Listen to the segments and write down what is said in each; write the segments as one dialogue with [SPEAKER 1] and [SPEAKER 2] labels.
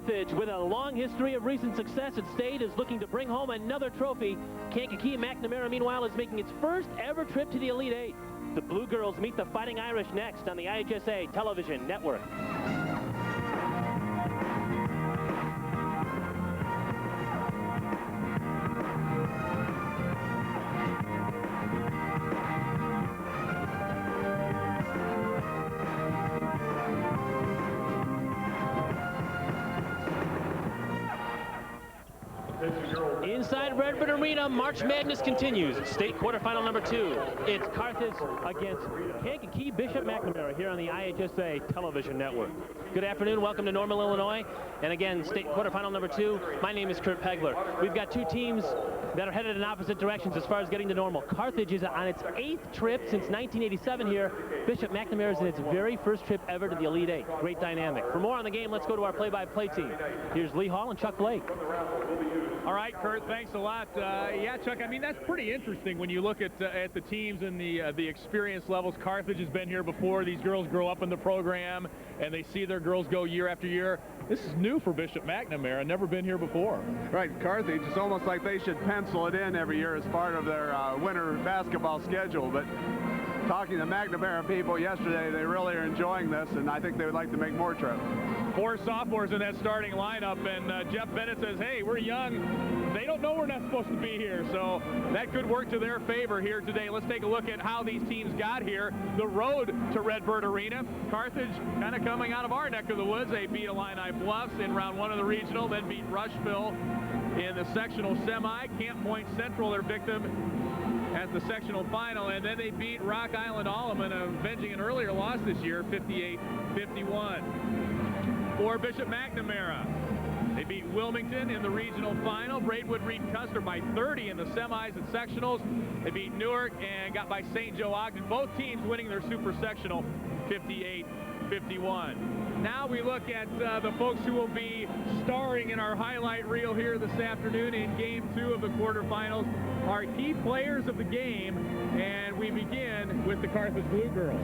[SPEAKER 1] Carthage, with a long history of recent success at state, is looking to bring home another trophy. Kankakee McNamara, meanwhile, is making its first ever trip to the Elite Eight. The Blue Girls meet the Fighting Irish next on the IHSA television network. Inside Redbird Arena, March Madness continues. State quarterfinal number 2. It's Carthage against Kankakee Bishop McNamara here on the IHSA television network. Good afternoon, welcome to Normal, Illinois. And again, state quarterfinal number 2. My name is Kurt Pegler. We've got two teams that are headed in opposite directions as far as getting to Normal. Carthage is on its 8th trip since 1987 here. Bishop McNamara is in its very first trip ever to the Elite Eight. Great dynamic. For more on the game, let's go to our play-by-play team. Here's Lee Hall and Chuck Blake.
[SPEAKER 2] All right, Kurt, thanks a lot. Yeah, Chuck, I mean, that's pretty interesting when you look at the teams and the experience levels. Carthage has been here before. These girls grow up in the program, and they see their girls go year after year. This is new for Bishop McNamara, never been here before.
[SPEAKER 3] Right, Carthage, it's almost like they should pencil it in every year as part of their winter basketball schedule. But talking to McNamara people yesterday, they really are enjoying this, and I think they would like to make more trips.
[SPEAKER 2] 4 sophomores in that starting lineup, and Jeff Bennett says, hey, we're young. They don't know we're not supposed to be here, so that could work to their favor here today. Let's take a look at how these teams got here. The road to Redbird Arena. Carthage kind of coming out of our neck of the woods. They beat Illini Bluffs in round 1 of the regional, then beat Rushville in the sectional semi. Camp Point Central, their victim at the sectional final, and then they beat Rock Island Alleman, avenging an earlier loss this year, 58-51. For Bishop McNamara, they beat Wilmington in the regional final. Braidwood Reed Custer by 30 in the semis and sectionals. They beat Newark and got by St. Joe Ogden. Both teams winning their super sectional 58-51. Now we look at the folks who will be starring in our highlight reel here this afternoon in Game 2 of the quarterfinals. Our key players of the game, and we begin with the Carthage Blue Girls.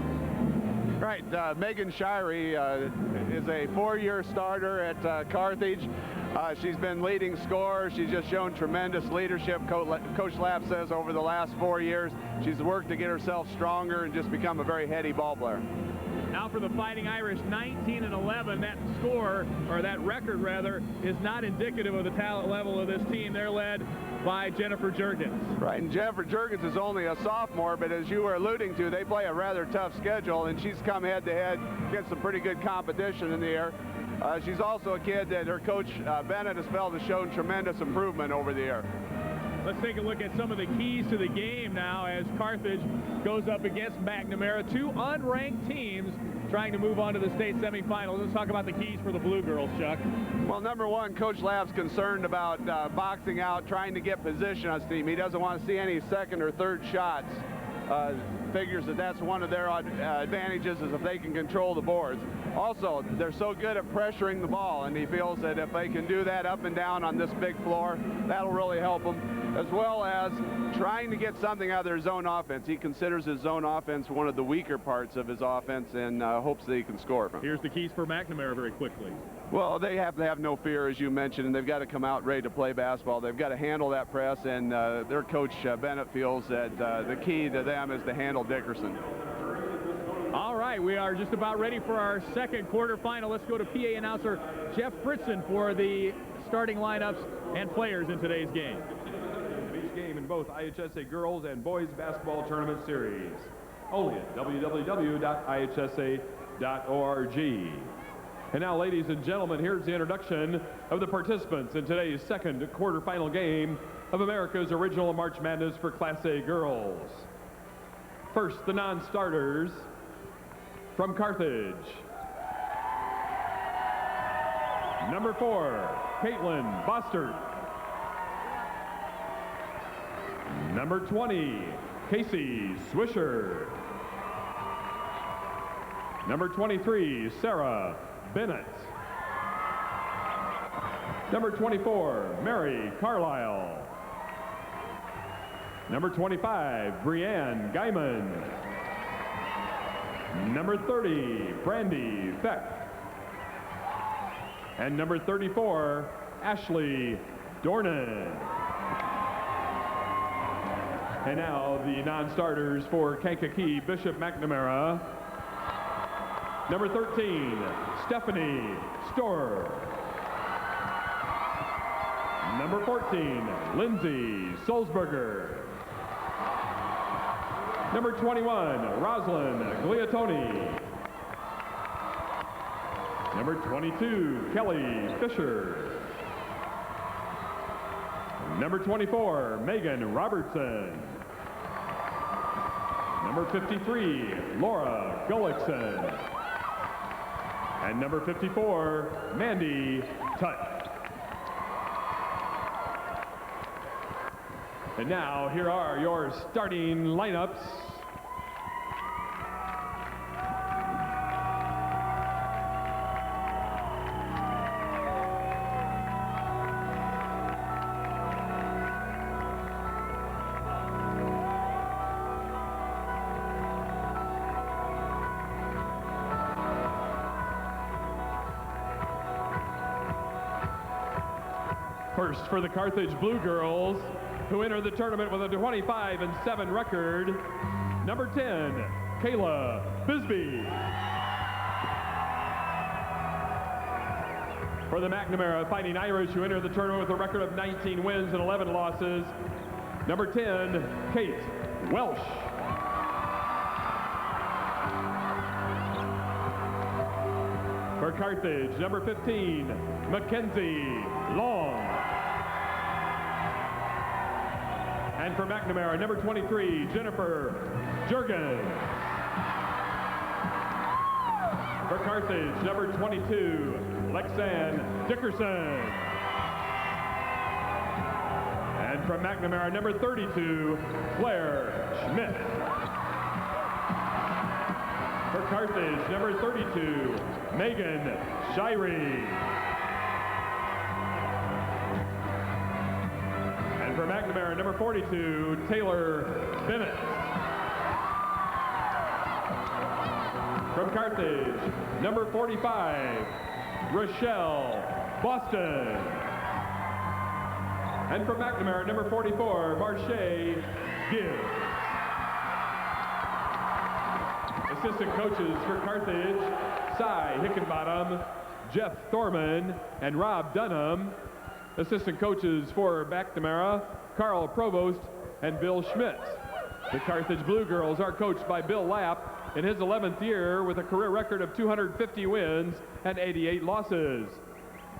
[SPEAKER 3] Right, Megan Shirey is a 4-year starter at Carthage. She's been leading scorer. She's just shown tremendous leadership. Coach Lapp says over the last 4 years, she's worked to get herself stronger and just become a very heady ball player.
[SPEAKER 2] Now for the Fighting Irish, 19-11. That score, or that record rather, is not indicative of the talent level of this team. They're led by Jennifer Jurgens.
[SPEAKER 3] Right, and Jennifer Jurgens is only a sophomore, but as you were alluding to, they play a rather tough schedule, and she's come head-to-head against some pretty good competition in the air. She's also a kid that her coach, Bennett, has felt has shown tremendous improvement over the year.
[SPEAKER 2] Let's take a look at some of the keys to the game now as Carthage goes up against McNamara. 2 unranked teams trying to move on to the state semifinals. Let's talk about the keys for the Blue Girls, Chuck.
[SPEAKER 3] Well, number 1, Coach Lapp's concerned about boxing out, trying to get position on his team. He doesn't want to see any second or third shots. Figures that that's one of their advantages is if they can control the boards. Also, they're so good at pressuring the ball, and he feels that if they can do that up and down on this big floor, that'll really help them, as well as trying to get something out of their zone offense. He considers his zone offense one of the weaker parts of his offense and hopes that he can score from it.
[SPEAKER 2] Here's the keys for McNamara very quickly.
[SPEAKER 3] Well, they have to have no fear, as you mentioned, and they've got to come out ready to play basketball. They've got to handle that press, and their coach, Bennett, feels that the key to them is to handle Dickerson.
[SPEAKER 2] All right, we are just about ready for our second quarterfinal. Let's go to PA announcer Jeff Fritzen for the starting lineups and players in today's game.
[SPEAKER 4] Each game in both IHSA girls and boys basketball tournament series. Only at www.ihsa.org. And now, ladies and gentlemen, here's the introduction of the participants in today's second quarterfinal game of America's original March Madness for Class A girls. First, the non-starters from Carthage. Number 4, Caitlin Bostert. Number 20, Casey Swisher. Number 23, Sarah Bennett. Number 24, Mary Carlisle. Number 25, Brianne Guyman. Number 30, Brandy Feck. and number 34, Ashley Dornan. And now the non-starters for Kankakee Bishop McNamara. Number 13, Stephanie Storr. Number 14, Lindsay Solzberger. Number 21, Rosalind Gliatoni. Number 22, Kelly Fisher. Number 24, Megan Robertson. Number 53, Laura Gullickson. And number 54, Mandy Tutt. And now, here are your starting lineups. First for the Carthage Blue Girls, who enter the tournament with a 25-7 record, number 10, Kayla Bisbee. For the McNamara Fighting Irish, who enter the tournament with a record of 19 wins and 11 losses, number 10, Kate Welsh. For Carthage, number 15, Mackenzie Long. And for McNamara, number 23, Jennifer Jurgens. For Carthage, number 22, Lexanne Dickerson. And from McNamara, number 32, Claire Schmidt. For Carthage, number 32, Megan Shirey. And for McNamara, number 42, Taylor Bennett. From Carthage, number 45, Rochelle Boston. And from McNamara, number 44, Marche Gibbs. Assistant coaches for Carthage, Cy Hickenbottom, Jeff Thorman, and Rob Dunham. Assistant coaches for McNamara, Carl Provost and Bill Schmidt. The Carthage Blue Girls are coached by Bill Lapp in his 11th year with a career record of 250 wins and 88 losses.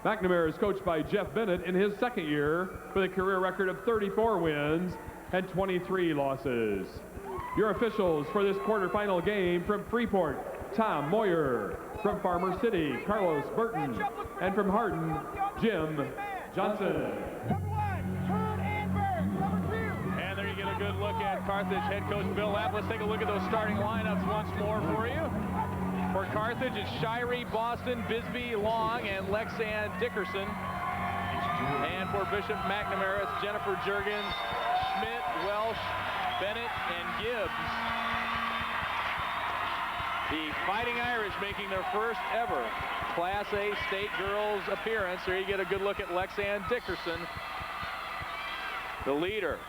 [SPEAKER 4] McNamara is coached by Jeff Bennett in his second year with a career record of 34 wins and 23 losses. Your officials for this quarterfinal game: from Freeport, Tom Moyer; from Farmer City, Carlos Burton; and from Hardin, Jim Johnson.
[SPEAKER 2] And there you get a good look at Carthage head coach Bill Lapp. Let's take a look at those starting lineups once more for you. For Carthage, it's Shirey, Boston, Bisbee, Long, and Lexanne Dickerson. And for Bishop McNamara, it's Jennifer Jurgens, Schmidt, Welsh, Bennett, and Gibbs. The Fighting Irish making their first ever Class A state girls appearance. There you get a good look at Lexanne Dickerson, the leader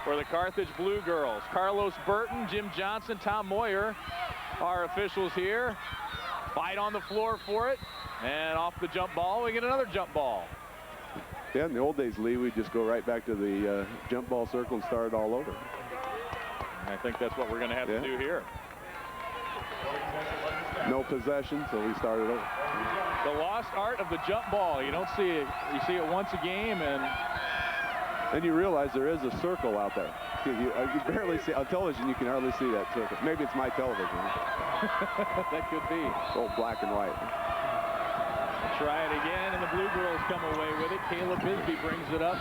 [SPEAKER 2] for the Carthage Blue Girls. Carlos Burton, Jim Johnson, Tom Moyer, our officials here. Fight on the floor for it, and off the jump ball, we get another jump ball.
[SPEAKER 3] Yeah, in the old days, Lee, we'd just go right back to the jump ball circle and start all over.
[SPEAKER 2] I think that's what we're going to have to do here.
[SPEAKER 3] No possession, so we started over.
[SPEAKER 2] The lost art of the jump ball. You don't see it. You see it once a game, and
[SPEAKER 3] then you realize there is a circle out there. You barely see on television. You can hardly see that circle. Maybe it's my television.
[SPEAKER 2] That could be.
[SPEAKER 3] It's all black and white.
[SPEAKER 2] Try it again, and the Blue Girls come away with it. Kayla Bisbee brings it up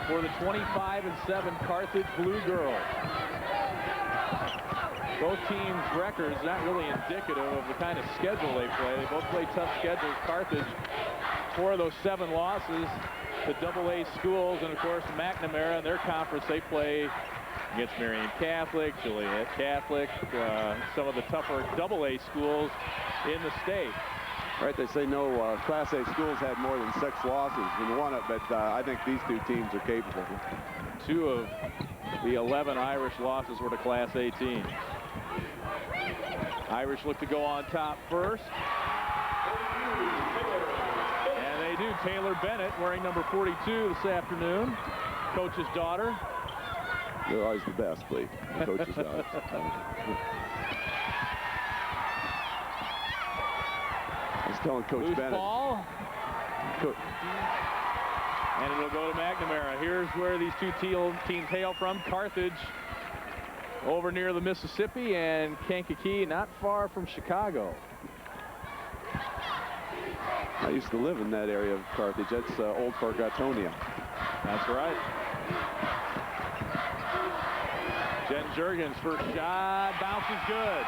[SPEAKER 2] for the 25-7 Carthage Blue Girls. Both teams' records not really indicative of the kind of schedule they play. They both play tough schedules. Carthage, 4 of those 7 losses to AA schools, and of course McNamara in their conference, they play against Marian Catholic, Joliet Catholic, some of the tougher AA schools in the state.
[SPEAKER 3] Right, they say no Class A schools had more than 6 losses and won it, but I think these two teams are capable.
[SPEAKER 2] 2 of the 11 Irish losses were to Class A teams. Irish look to go on top first. And they do. Taylor Bennett wearing number 42 this afternoon. Coach's daughter.
[SPEAKER 3] They're always the best, Lee. Coach's daughter. I was telling Coach
[SPEAKER 2] Loose
[SPEAKER 3] Bennett.
[SPEAKER 2] Ball. And it'll go to McNamara. Here's where these two teams hail from. Carthage over near the Mississippi, and Kankakee not far from Chicago.
[SPEAKER 3] I used to live in that area of Carthage. That's old Fargatonia.
[SPEAKER 2] That's right. Jen Juergens first shot, bounces good.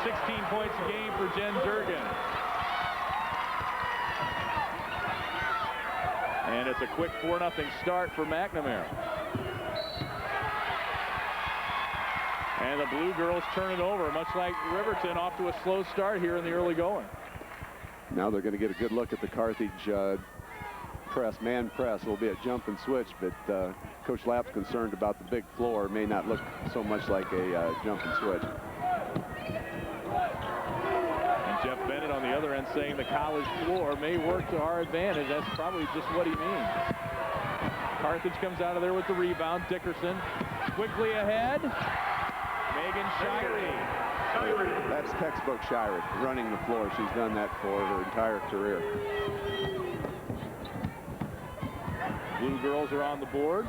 [SPEAKER 2] 16 points a game for Jen Juergens. And it's a quick 4-0 start for McNamara. And the Blue Girls turn it over, much like Riverton, off to a slow start here in the early going.
[SPEAKER 3] Now they're going to get a good look at the Carthage press, man press. It'll be a jump and switch, but Coach Lapp's concerned about the big floor. It may not look so much like a jump and switch.
[SPEAKER 2] And Jeff Bennett on the other end saying the college floor may work to our advantage. That's probably just what he means. Carthage comes out of there with the rebound. Dickerson quickly ahead. Megan Shirey.
[SPEAKER 3] That's textbook Shirey, running the floor. She's done that for her entire career.
[SPEAKER 2] Blue Girls are on the board.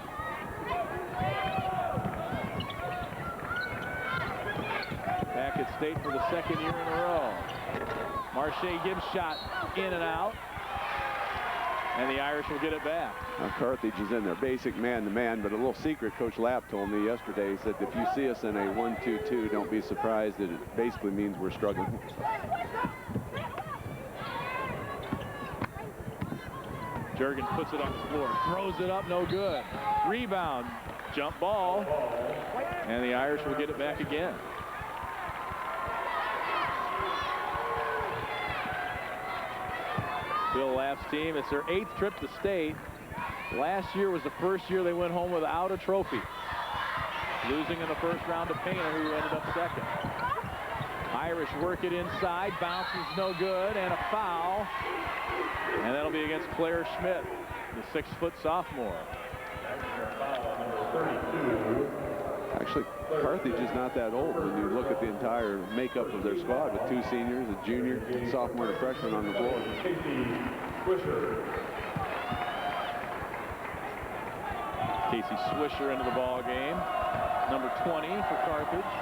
[SPEAKER 2] Back at State for the 2nd year in a row. Marche Gibbs shot in and out. And the Irish will get it back.
[SPEAKER 3] Now Carthage is in their basic man-to-man, but a little secret Coach Lapp told me yesterday. He said, if you see us in a 1-2-2, don't be surprised that it basically means we're struggling.
[SPEAKER 2] Juergens puts it on the floor, throws it up, no good. Rebound, jump ball, and the Irish will get it back again. Bill Lapp's team, it's their 8th trip to State. Last year was the first year they went home without a trophy, losing in the first round to Painter, who ended up 2nd. Irish work it inside, bounces no good, and a foul. And that'll be against Claire Schmidt, the 6-foot sophomore.
[SPEAKER 3] Actually, Carthage is not that old when you look at the entire makeup of their squad, with 2 seniors, a junior, sophomore, and a freshman on the floor.
[SPEAKER 2] Casey Swisher into the ball game, number 20 for Carthage.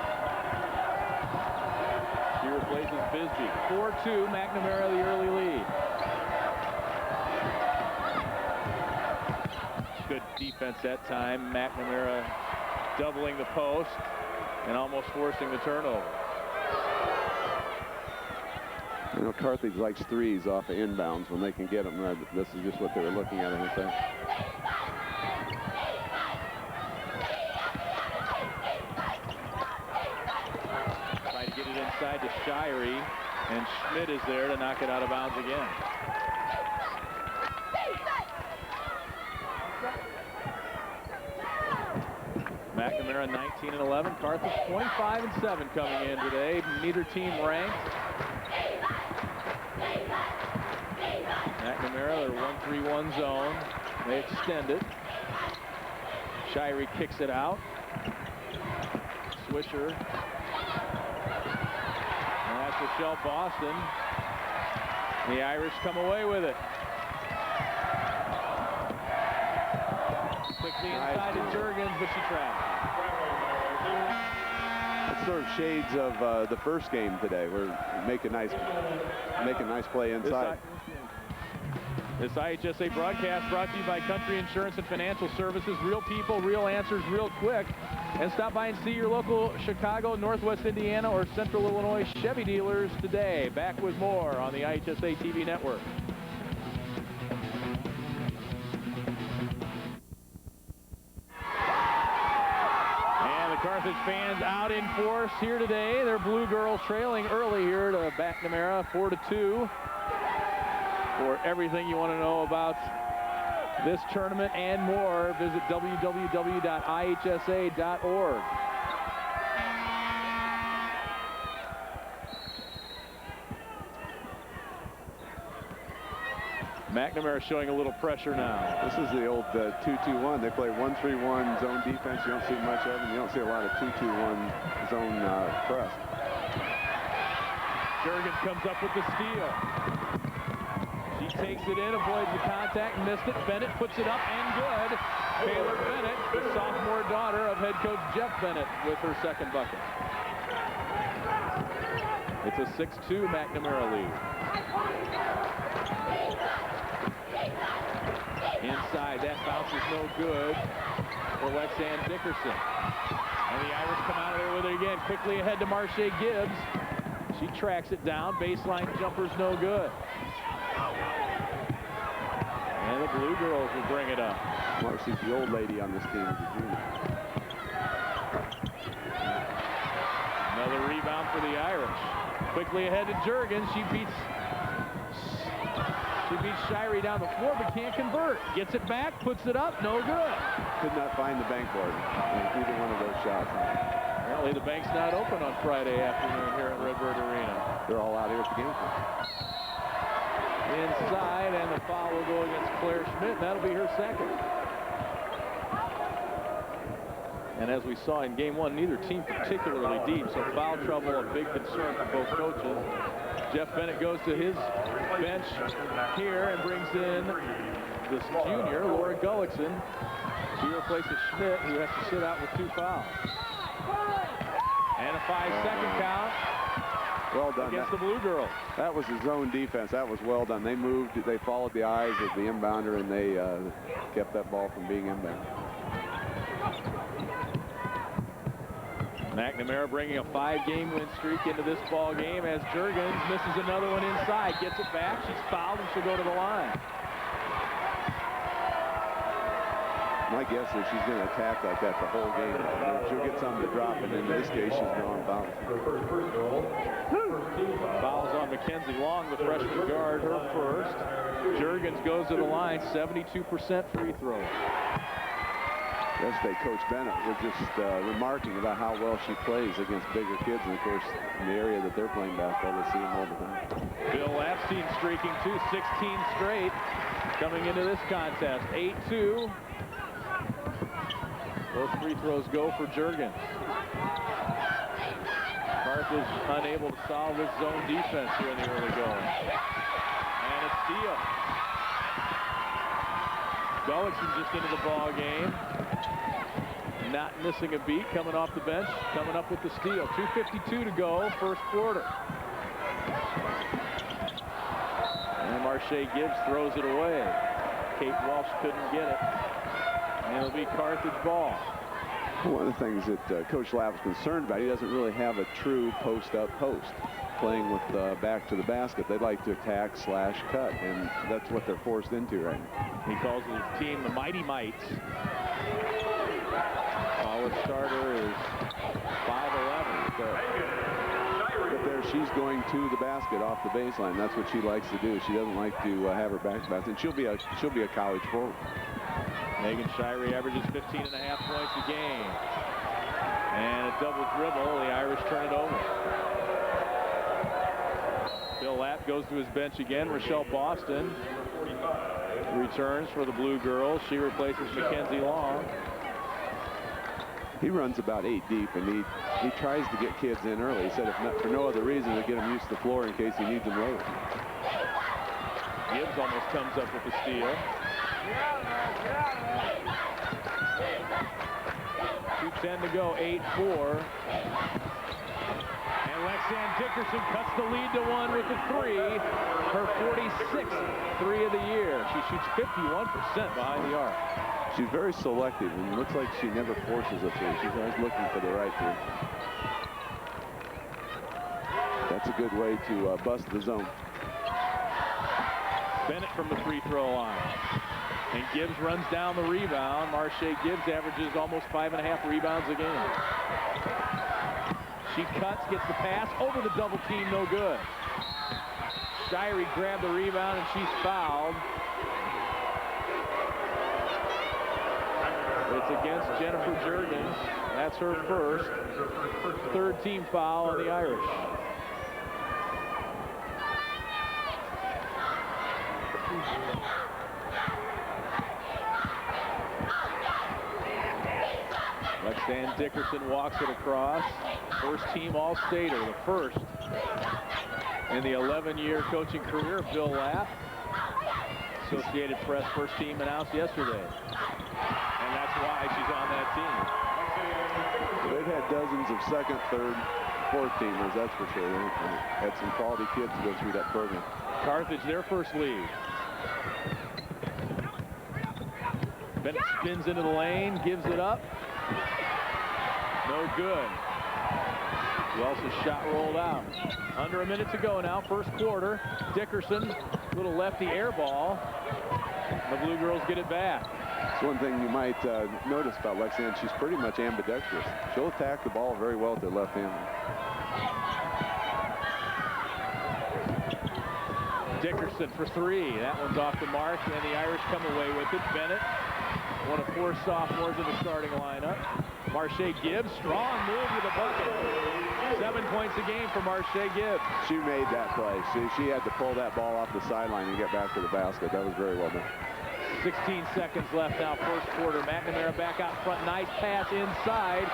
[SPEAKER 2] She replaces Bisbee. 4-2, McNamara the early lead. Good defense that time. McNamara doubling the post and almost forcing the turnover.
[SPEAKER 3] You know, Carthage likes threes off of inbounds when they can get them. This is just what they were looking at, I think.
[SPEAKER 2] Try to get it inside to Shirey, and Schmidt is there to knock it out of bounds again. McNamara 19-11, Carthage 25-7 coming in today. Neither team ranked. McNamara, their 1-3-1 zone. They extend it. Shirey kicks it out. Swisher. And that's Rochelle Boston. The Irish come away with it. Quickly inside to Juergens, but she trapped.
[SPEAKER 3] It's sort of shades of the first game today. We're making nice play inside.
[SPEAKER 2] This IHSA broadcast brought to you by Country Insurance and Financial Services. Real people, real answers, real quick. And stop by and see your local Chicago, Northwest Indiana, or Central Illinois Chevy dealers today. Back with more on the IHSA TV network. Carthage fans out in force here today. Their Blue Girls trailing early here to McNamara, 4-2. For everything you want to know about this tournament and more, visit www.ihsa.org. McNamara showing a little pressure now.
[SPEAKER 3] This is the old 2-2-1. They play 1-3-1 zone defense. You don't see much of them. You don't see a lot of 2-2-1 zone press.
[SPEAKER 2] Jurgens comes up with the steal. She takes it in, avoids the contact, missed it. Bennett puts it up and good. Taylor Bennett, the sophomore daughter of head coach Jeff Bennett, with her second bucket. It's a 6-2 McNamara lead. Inside, that bounce is no good for Lexanne Dickerson. And the Irish come out of there with it again. Quickly ahead to Marche Gibbs. She tracks it down. Baseline jumper's no good. And the Blue Girls will bring it up.
[SPEAKER 3] Marcy's the old lady on this team as a junior.
[SPEAKER 2] Another rebound for the Irish. Quickly ahead to Jurgens. She beats Shirey down the floor, but can't convert. Gets it back, puts it up, no good.
[SPEAKER 3] Could not find the bank board in either one of those shots.
[SPEAKER 2] Apparently the bank's not open on Friday afternoon here at Redbird Arena.
[SPEAKER 3] They're all out here at the game.
[SPEAKER 2] Inside, and the foul will go against Claire Schmidt. That'll be her second. And as we saw in game one, neither team particularly deep, so foul trouble a big concern for both coaches. Jeff Bennett goes to his bench here and brings in this junior, Laura Gullickson. She replaces Schmidt, who has to sit out with 2 fouls. And a 5-second count.
[SPEAKER 3] Well done.
[SPEAKER 2] Against the Blue Girls.
[SPEAKER 3] That was a zone defense. That was well done. They moved, they followed the eyes of the inbounder, and they kept that ball from being inbound.
[SPEAKER 2] McNamara bringing a 5-game win streak into this ball game as Jurgens misses another one inside. Gets it back. She's fouled and she'll go to the line.
[SPEAKER 3] My guess is she's going to attack like that the whole game. She'll get something to drop, and in this case, she's drawing fouls.
[SPEAKER 2] Fouls on Mackenzie Long, the freshman guard, her first. Jurgens goes to the line, 72% free throw.
[SPEAKER 3] Yesterday, Coach Bennett was just remarking about how well she plays against bigger kids, and of course, in the area that they're playing basketball, they see them all the time.
[SPEAKER 2] Bill Lapstein streaking too, 16 straight coming into this contest. 8-2. Both free throws go for Jurgens. Carthage unable to solve this zone defense here in the early going. And a steal. Gullickson just into the ball game. Not missing a beat, coming off the bench, coming up with the steal. 2:52 to go, first quarter. And Marche Gibbs throws it away. Kate Walsh couldn't get it. And it'll be Carthage ball.
[SPEAKER 3] One of the things that Coach Lapp is concerned about, he doesn't really have a true post-up post. Playing with back to the basket, they like to attack / cut, and that's what they're forced into right now.
[SPEAKER 2] He calls his team the Mighty Mites. College starter is 5'11".
[SPEAKER 3] But there she's going to the basket off the baseline. That's what she likes to do. She doesn't like to have her back to basket. And she'll be a college forward.
[SPEAKER 2] Megan Shirey averages 15.5 points a game. And a double dribble. The Irish turn it over. Bill Lapp goes to his bench again. Rochelle Boston returns for the Blue Girls. She replaces Mackenzie Long.
[SPEAKER 3] He runs about 8 deep, and he tries to get kids in early. He said if not for no other reason, to get them used to the floor in case he needs them later.
[SPEAKER 2] Gibbs almost comes up with the steal. 2:10 to go, 8-4. And Lexanne Dickerson cuts the lead to 1 with the 3. Her 46th 3 of the year. She shoots 51% behind the arc.
[SPEAKER 3] She's very selective, and it looks like she never forces a 3. She's always looking for the right 3. That's a good way to bust the zone.
[SPEAKER 2] Bennett from the free throw line. And Gibbs runs down the rebound. Marche Gibbs averages almost 5.5 rebounds a game. She cuts, gets the pass over the double team, no good. Shirey grabbed the rebound, and she's fouled. It's against Jennifer Jurgens. That's her first. Third team foul on the Irish. Lexanne Dickerson walks it across. First team All-Stater, the first in the 11-year coaching career of Bill Lapp. Associated Press first team announced yesterday. And that's why she's on that team.
[SPEAKER 3] They've had dozens of second, third, fourth teamers, that's for sure. They've had some quality kids go through that program.
[SPEAKER 2] Carthage, their first lead. Bennett spins into the lane, gives it up. No good. Wels's shot rolled out. Under a minute to go now, first quarter. Dickerson, little lefty air ball. The Blue Girls get it back.
[SPEAKER 3] That's one thing you might notice about Lexanne. She's pretty much ambidextrous. She'll attack the ball very well with her left hand.
[SPEAKER 2] Dickerson for three. That one's off the mark, and the Irish come away with it. Bennett, one of four sophomores in the starting lineup. Marche Gibbs, strong move to the bucket. 7 points a game for Marche Gibbs.
[SPEAKER 3] She made that play. She had to pull that ball off the sideline and get back to the basket. That was very well done.
[SPEAKER 2] 16 seconds left now, first quarter. McNamara back out front. Nice pass inside.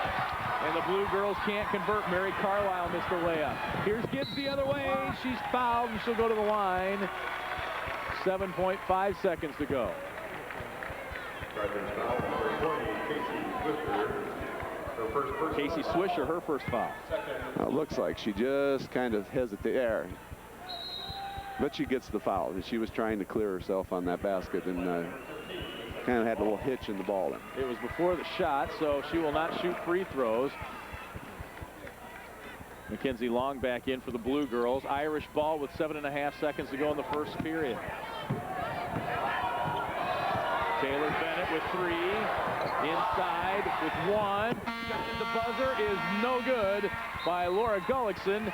[SPEAKER 2] And the Blue Girls can't convert. Mary Carlisle missed the layup. Here's Gibbs the other way. She's fouled, and she'll go to the line. 7.5 seconds to go. Casey Swisher, her first foul.
[SPEAKER 3] It looks like she just kind of hesitated there. But she gets the foul. She was trying to clear herself on that basket and kind of had a little hitch in the ball.
[SPEAKER 2] It was before the shot, so she will not shoot free throws. Mackenzie Long back in for the Blue Girls. Irish ball with 7.5 seconds to go in the first period. Taylor Bennett with three. Inside with one. The buzzer is no good by Laura Gullickson.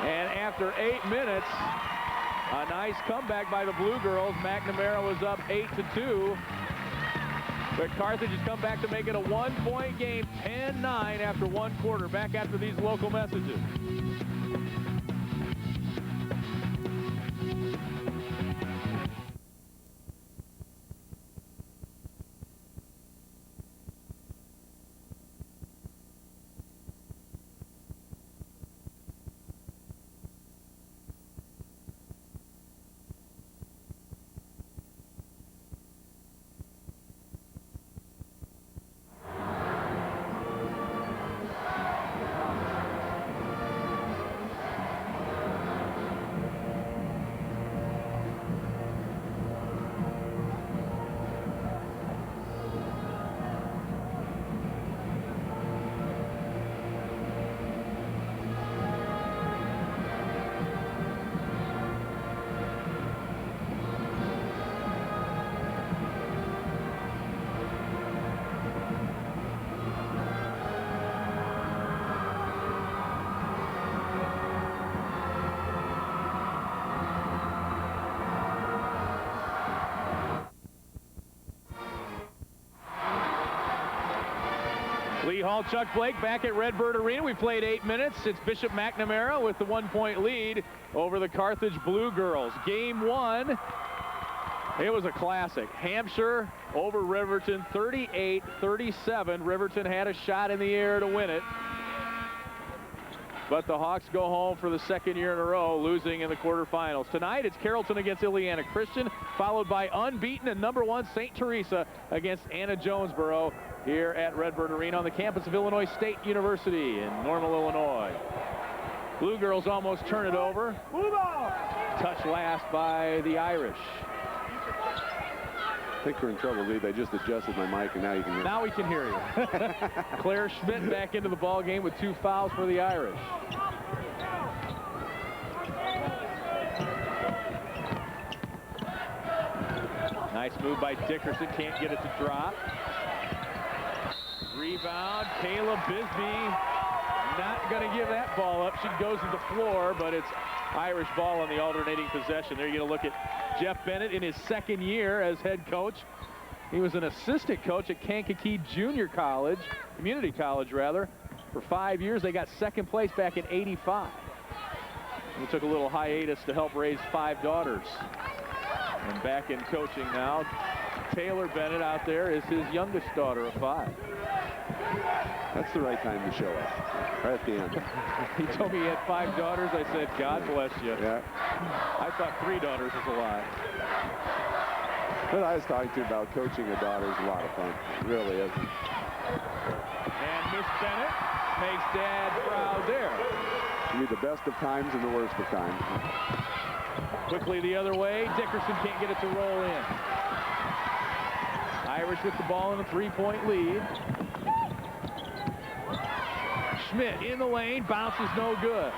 [SPEAKER 2] And after 8 minutes, a nice comeback by the Blue Girls. McNamara was up 8-2. But Carthage has come back to make it a 1-point game, 10-9 after one quarter. Back after these local messages. Lee Hall, Chuck Blake back at Redbird Arena. We played 8 minutes. It's Bishop McNamara with the 1-point lead over the Carthage Blue Girls. Game one, it was a classic. Hampshire over Riverton, 38-37. Riverton had a shot in the air to win it. But the Hawks go home for the second year in a row, losing in the quarterfinals. Tonight, it's Carrollton against Ileana Christian, followed by unbeaten and #1 St. Teresa against Anna Jonesboro here at Redbird Arena on the campus of Illinois State University in Normal, Illinois. Blue Girls almost turn it over. Touch last by the Irish.
[SPEAKER 3] I think we're in trouble, Lee. They just adjusted my mic, and now you can hear me.
[SPEAKER 2] Now we can hear you. Claire Schmidt back into the ball game with 2 fouls for the Irish. Nice move by Dickerson. Can't get it to drop. Rebound. Kayla Bisbee not going to give that ball up. She goes to the floor, but it's Irish ball on the alternating possession. There you're going to look at Jeff Bennett in his second year as head coach. He was an assistant coach at Kankakee Junior College, Community College rather, for 5 years. They got second place back in '85. He took a little hiatus to help raise 5 daughters. And back in coaching now. Taylor Bennett out there is his youngest daughter of 5.
[SPEAKER 3] That's the right time to show up, right at the end.
[SPEAKER 2] He told me he had 5 daughters. I said, God bless you.
[SPEAKER 3] Yeah.
[SPEAKER 2] I thought 3 daughters was a lot.
[SPEAKER 3] But I was talking to you about coaching a daughter is a lot of fun. It really is.
[SPEAKER 2] And Miss Bennett makes Dad proud there.
[SPEAKER 3] You need the best of times and the worst of times.
[SPEAKER 2] Quickly the other way. Dickerson can't get it to roll in. Irish with the ball in a 3-point lead. Schmidt in the lane, bounces no good.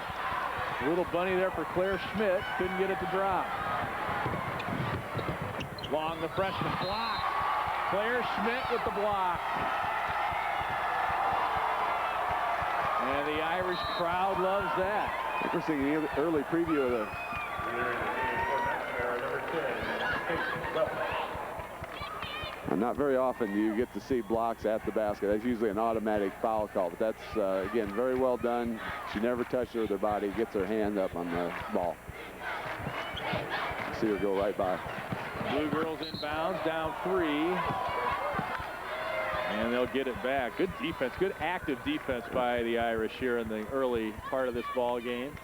[SPEAKER 2] A little bunny there for Claire Schmidt, couldn't get it to drop. Long, the freshman block. Claire Schmidt with the block. And the Irish crowd loves that.
[SPEAKER 3] Interesting early preview of the not very often do you get to see blocks at the basket. That's usually an automatic foul call, but that's, again, very well done. She never touched her with her body, gets her hand up on the ball. See her go right by.
[SPEAKER 2] Blue girls inbounds, down 3. And they'll get it back. Good defense, good active defense by the Irish here in the early part of this ball game.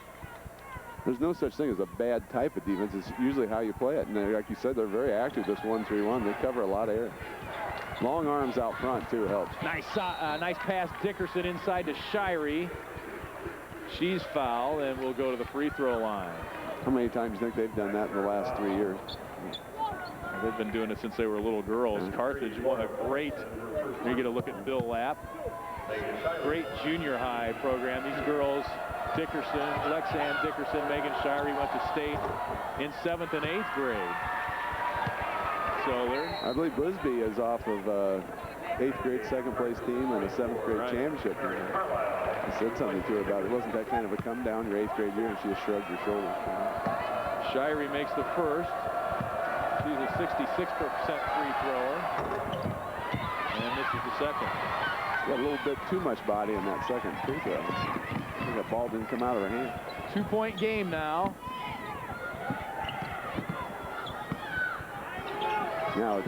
[SPEAKER 3] There's no such thing as a bad type of defense. It's usually how you play it. And like you said, they're very active, this 1-3-1. They cover a lot of area. Long arms out front, too, helps.
[SPEAKER 2] Nice pass, Dickerson inside to Shirey. She's fouled and will go to the free throw line.
[SPEAKER 3] How many times do you think they've done that in the last 3 years?
[SPEAKER 2] They've been doing it since they were little girls. Carthage won a great, you get a look at Bill Lapp. Great junior high program. These girls, Dickerson, Lexanne Dickerson, Megan Shirey went to state in 7th and 8th grade. So they're...
[SPEAKER 3] I believe Bisbee is off of 8th grade second place team and a 7th grade championship. I said something to her about it. Wasn't that kind of a come down your 8th grade year? And she just shrugged her shoulders.
[SPEAKER 2] Shirey makes the first. She's a 66% free thrower. And this is the second.
[SPEAKER 3] She got a little bit too much body in that second free throw. I think that ball didn't come out of her hand.
[SPEAKER 2] 2-point game now.
[SPEAKER 3] Now,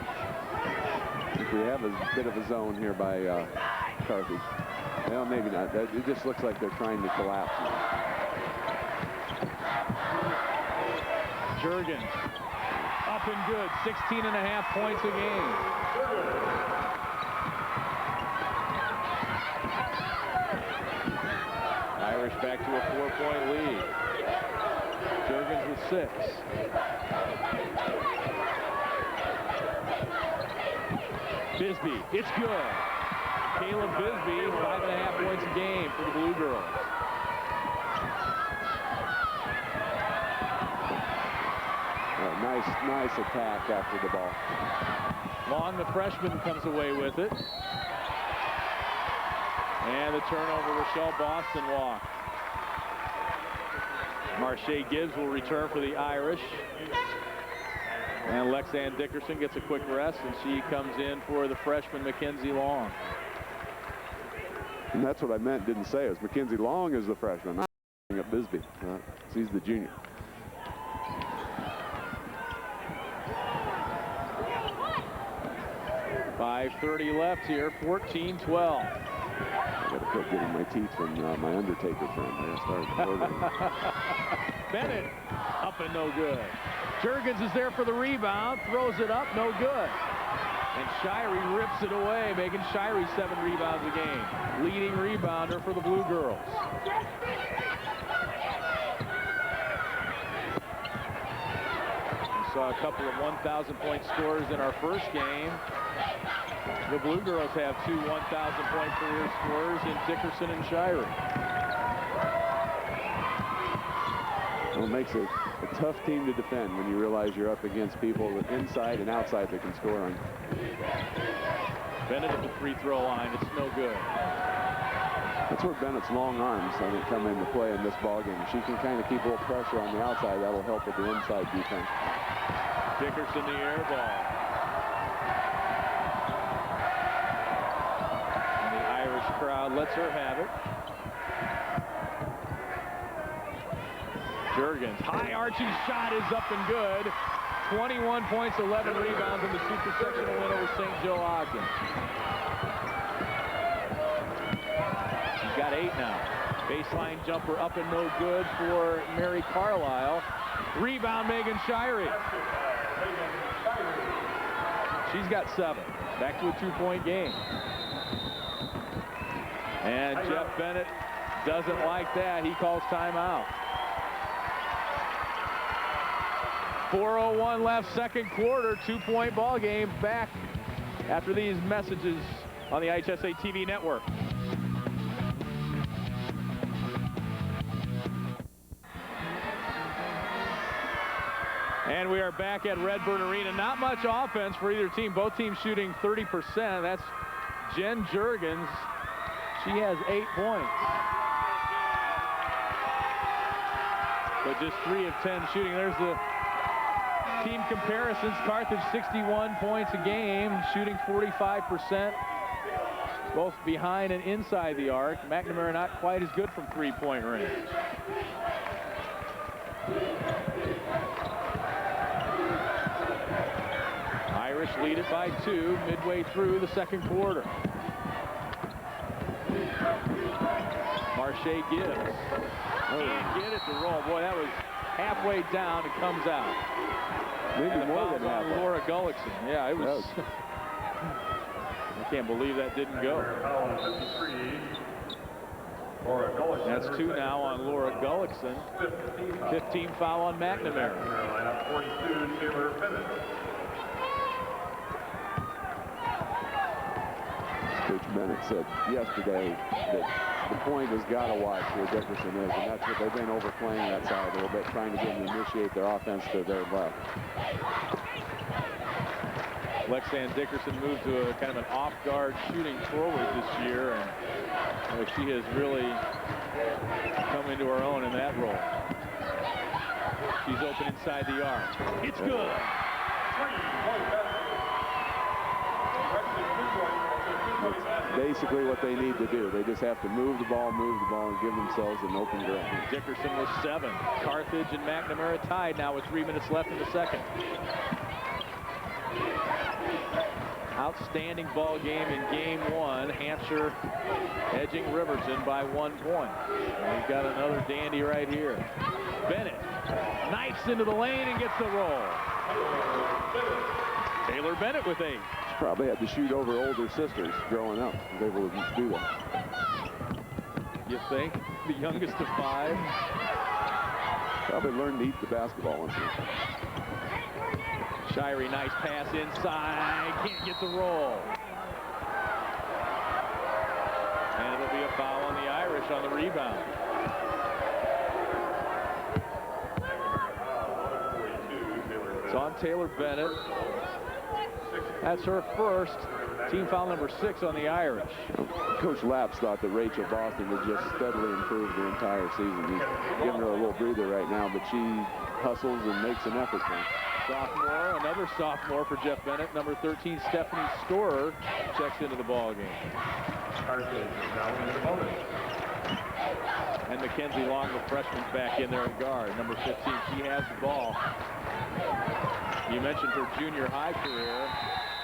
[SPEAKER 3] if we have a bit of a zone here by Carthage. Well, maybe not. It just looks like they're trying to collapse.
[SPEAKER 2] Juergens up and good. 16.5 points a game. Irish back to a 4-point lead. Juergens with 6. Bisbee, it's good. Caleb Bisbee, 5.5 points a game for the Blue Girls.
[SPEAKER 3] Nice attack after the ball.
[SPEAKER 2] Long, the freshman, comes away with it. And the turnover, Rochelle Boston walked. Marche Gibbs will return for the Irish. And Lexanne Dickerson gets a quick rest, and she comes in for the freshman Mackenzie Long.
[SPEAKER 3] And that's what I meant, didn't say. It was Mackenzie Long is the freshman, not up Bisbee. He's the junior. .5:30 left here, 14-12. I got to quit getting my teeth from my Undertaker friend. I started ordering.
[SPEAKER 2] Bennett up and no good. Juergens is there for the rebound, throws it up, no good. And Shirey rips it away, making Shirey 7 rebounds a game. Leading rebounder for the Blue Girls. We saw a couple of 1,000-point scores in our first game. The Blue Girls have 2 1,000-point career scorers in Dickerson and Shirey.
[SPEAKER 3] Well, it makes it a tough team to defend when you realize you're up against people inside and outside that can score on you.
[SPEAKER 2] Bennett at the free throw line. It's no good.
[SPEAKER 3] That's where Bennett's long arms, I think, come into play in this ballgame. She can kind of keep a little pressure on the outside. That'll help with the inside defense.
[SPEAKER 2] Dickerson, the air ball. And the Irish crowd lets her have it. Juergens, high arching shot is up and good. 21 points, 11 rebounds in the super sectional win over St. Joe Ogden. She's got 8 now. Baseline jumper up and no good for Mary Carlisle. Rebound, Megan Shirey. She's got 7. Back to a 2-point game. And Jeff Bennett doesn't like that. He calls timeout. 4:01 left, second quarter, 2-point ball game. Back after these messages on the IHSA TV network. And we are back at Redbird Arena. Not much offense for either team. Both teams shooting 30%. That's Jen Juergens. She has 8 points. But just 3 of 10 shooting. There's the team comparisons. Carthage 61 points a game, shooting 45%. Both behind and inside the arc. McNamara not quite as good from 3-point range. Irish lead it by 2 midway through the second quarter. Marche gives. Can't get it to roll. Boy, that was halfway down. It comes out.
[SPEAKER 3] Maybe more than that.
[SPEAKER 2] Laura Gullickson. Yeah, it was. I can't believe that didn't go. That's 2 now on Laura Gullickson. 15 foul on McNamara.
[SPEAKER 3] Coach Bennett said yesterday that the point has got to watch where Dickerson is, and that's what they've been overplaying that side a little bit, trying to get them to initiate their offense to their left.
[SPEAKER 2] Lexanne Dickerson moved to a kind of an off-guard shooting forward this year, and she has really come into her own in that role. She's open inside the arc. It's good.
[SPEAKER 3] That's basically what they need to do. They just have to move the ball, and give themselves an open ground.
[SPEAKER 2] Dickerson with 7. Carthage and McNamara tied now with 3 minutes left in the second. Outstanding ball game in game 1. Hampshire edging Riverton by 1 point. And we've got another dandy right here. Bennett knifes into the lane and gets the roll. Taylor Bennett with 8.
[SPEAKER 3] Probably had to shoot over older sisters growing up. Was able to do that.
[SPEAKER 2] You think? The youngest of 5.
[SPEAKER 3] Probably learned to eat the basketball once in a while.
[SPEAKER 2] Shirey, nice pass inside. Can't get the roll. And it'll be a foul on the Irish on the rebound. It's on Taylor Bennett. That's her first. Team foul number 6 on the Irish.
[SPEAKER 3] Coach Laps thought that Rachel Boston had just steadily improved the entire season. He's giving her a little breather right now, but she hustles and makes an effort.
[SPEAKER 2] Sophomore, another sophomore for Jeff Bennett. Number 13, Stephanie Storer, checks into the ball game. And Mackenzie Long, the freshman's back in there at guard. Number 15, she has the ball. You mentioned her junior high career.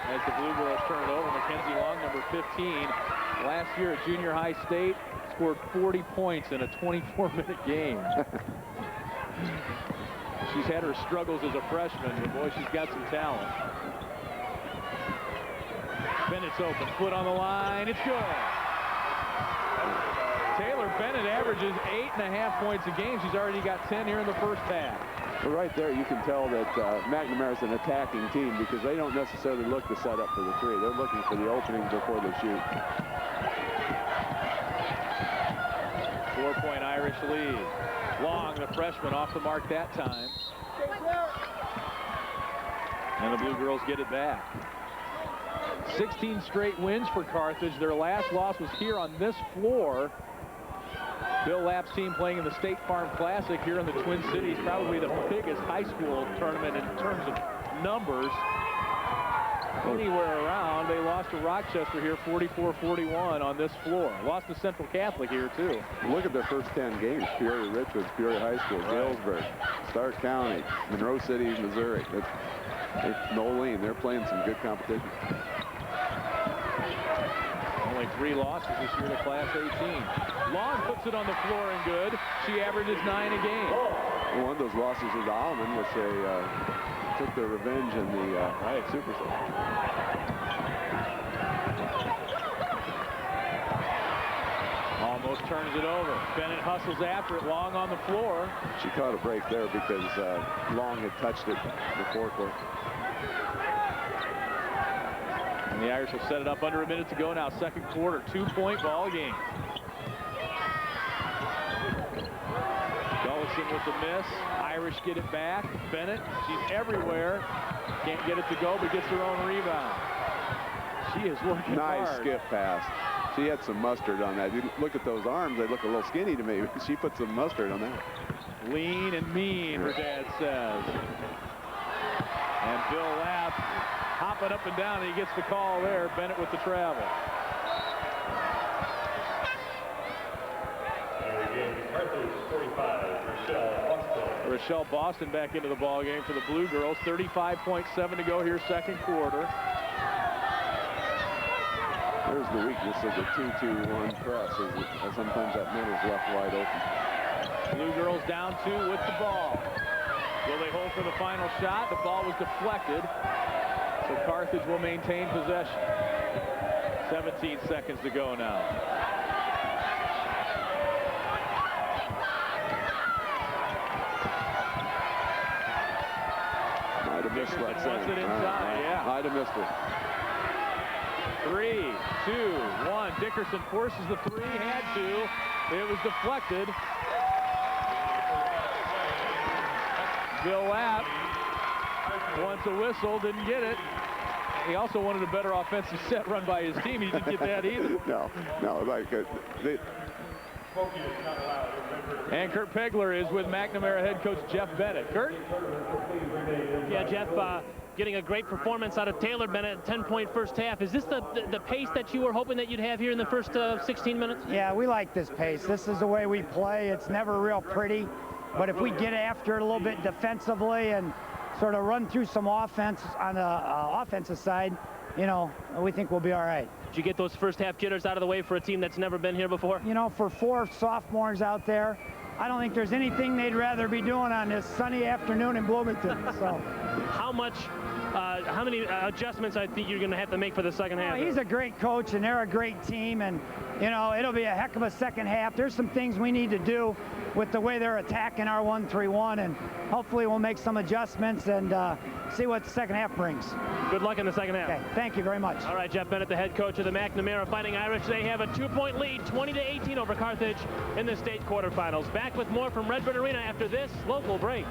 [SPEAKER 2] As the Blue Girls turn it over, Mackenzie Long, number 15, last year at Junior High State, scored 40 points in a 24-minute game. She's had her struggles as a freshman, but boy, she's got some talent. Bennett's open, foot on the line, it's good. Taylor Bennett averages 8.5 points a game. She's already got 10 here in the first half.
[SPEAKER 3] Well, right there, you can tell that McNamara's an attacking team because they don't necessarily look to set up for the 3. They're looking for the opening before they shoot.
[SPEAKER 2] 4-point Irish lead. Long, the freshman, off the mark that time. And the Blue Girls get it back. 16 straight wins for Carthage. Their last loss was here on this floor Bill Lapp's team playing in the State Farm Classic here in the Twin Cities, probably the biggest high school tournament in terms of numbers anywhere around. They lost to Rochester here 44-41 on this floor. Lost to Central Catholic here too.
[SPEAKER 3] Look at their first 10 games. Peoria Richwoods, Peoria High School, Galesburg, Stark County, Monroe City, Missouri. Nolene, they're playing some good competition.
[SPEAKER 2] Only 3 losses this year to Class 18. Long puts it on the floor and good. She averages 9 a game.
[SPEAKER 3] One of those losses was Alleman, which they took their revenge in the Super Set.
[SPEAKER 2] Almost turns it over. Bennett hustles after it. Long on the floor.
[SPEAKER 3] She caught a break there because Long had touched it before court.
[SPEAKER 2] And the Irish will set it up under a minute to go now. Second quarter, 2-point ball game. Gullison with the miss. Irish get it back. Bennett, she's everywhere. Can't get it to go, but gets her own rebound. She is working hard.
[SPEAKER 3] Nice skip pass. She had some mustard on that. You look at those arms, they look a little skinny to me. She put some mustard on that.
[SPEAKER 2] Lean and mean, her dad says. And Bill Lapp hopping up and down, and he gets the call there. Bennett with the travel. Rochelle Boston back into the ball game for the Blue Girls. 35.7 to go here, second quarter.
[SPEAKER 3] There's the weakness of the 2-2-1 press. Sometimes that middle is left wide open.
[SPEAKER 2] Blue Girls down 2 with the ball. Will they hold for the final shot? The ball was deflected. So Carthage will maintain possession. 17 seconds to go now.
[SPEAKER 3] Might have missed that
[SPEAKER 2] Wants it inside, yeah.
[SPEAKER 3] Might have missed it.
[SPEAKER 2] 3, 2, 1. Dickerson forces the 3, had to. It was deflected. Bill Lapp wants a whistle, didn't get it. He also wanted a better offensive set run by his team. He didn't get that either.
[SPEAKER 3] No, like
[SPEAKER 2] And Kurt Pegler is with McNamara head coach Jeff Bennett. Kurt?
[SPEAKER 1] Yeah, Jeff, getting a great performance out of Taylor Bennett, 10-point first half. Is this the pace that you were hoping that you'd have here in the first 16 minutes?
[SPEAKER 5] Yeah, we like this pace. This is the way we play. It's never real pretty, but if we get after it a little bit defensively and sort of run through some offense on the offensive side, you know, we think we'll be all right.
[SPEAKER 1] Did you get those first half jitters out of the way for a team that's never been here before?
[SPEAKER 5] You know, for 4 sophomores out there, I don't think there's anything they'd rather be doing on this sunny afternoon in Bloomington. So,
[SPEAKER 1] how many adjustments I think you're going to have to make for the second half?
[SPEAKER 5] He's a great coach, and they're a great team, and you know, it'll be a heck of a second half. There's some things we need to do with the way they're attacking our 1-3-1, and hopefully we'll make some adjustments and see what the second half brings.
[SPEAKER 1] Good luck in the second half.
[SPEAKER 5] Okay, thank you very much.
[SPEAKER 1] All right, Jeff Bennett, the head coach of the McNamara Fighting Irish. They have a 2-point lead, 20-18 over Carthage in the state quarterfinals. Back with more from Redbird Arena after this local break.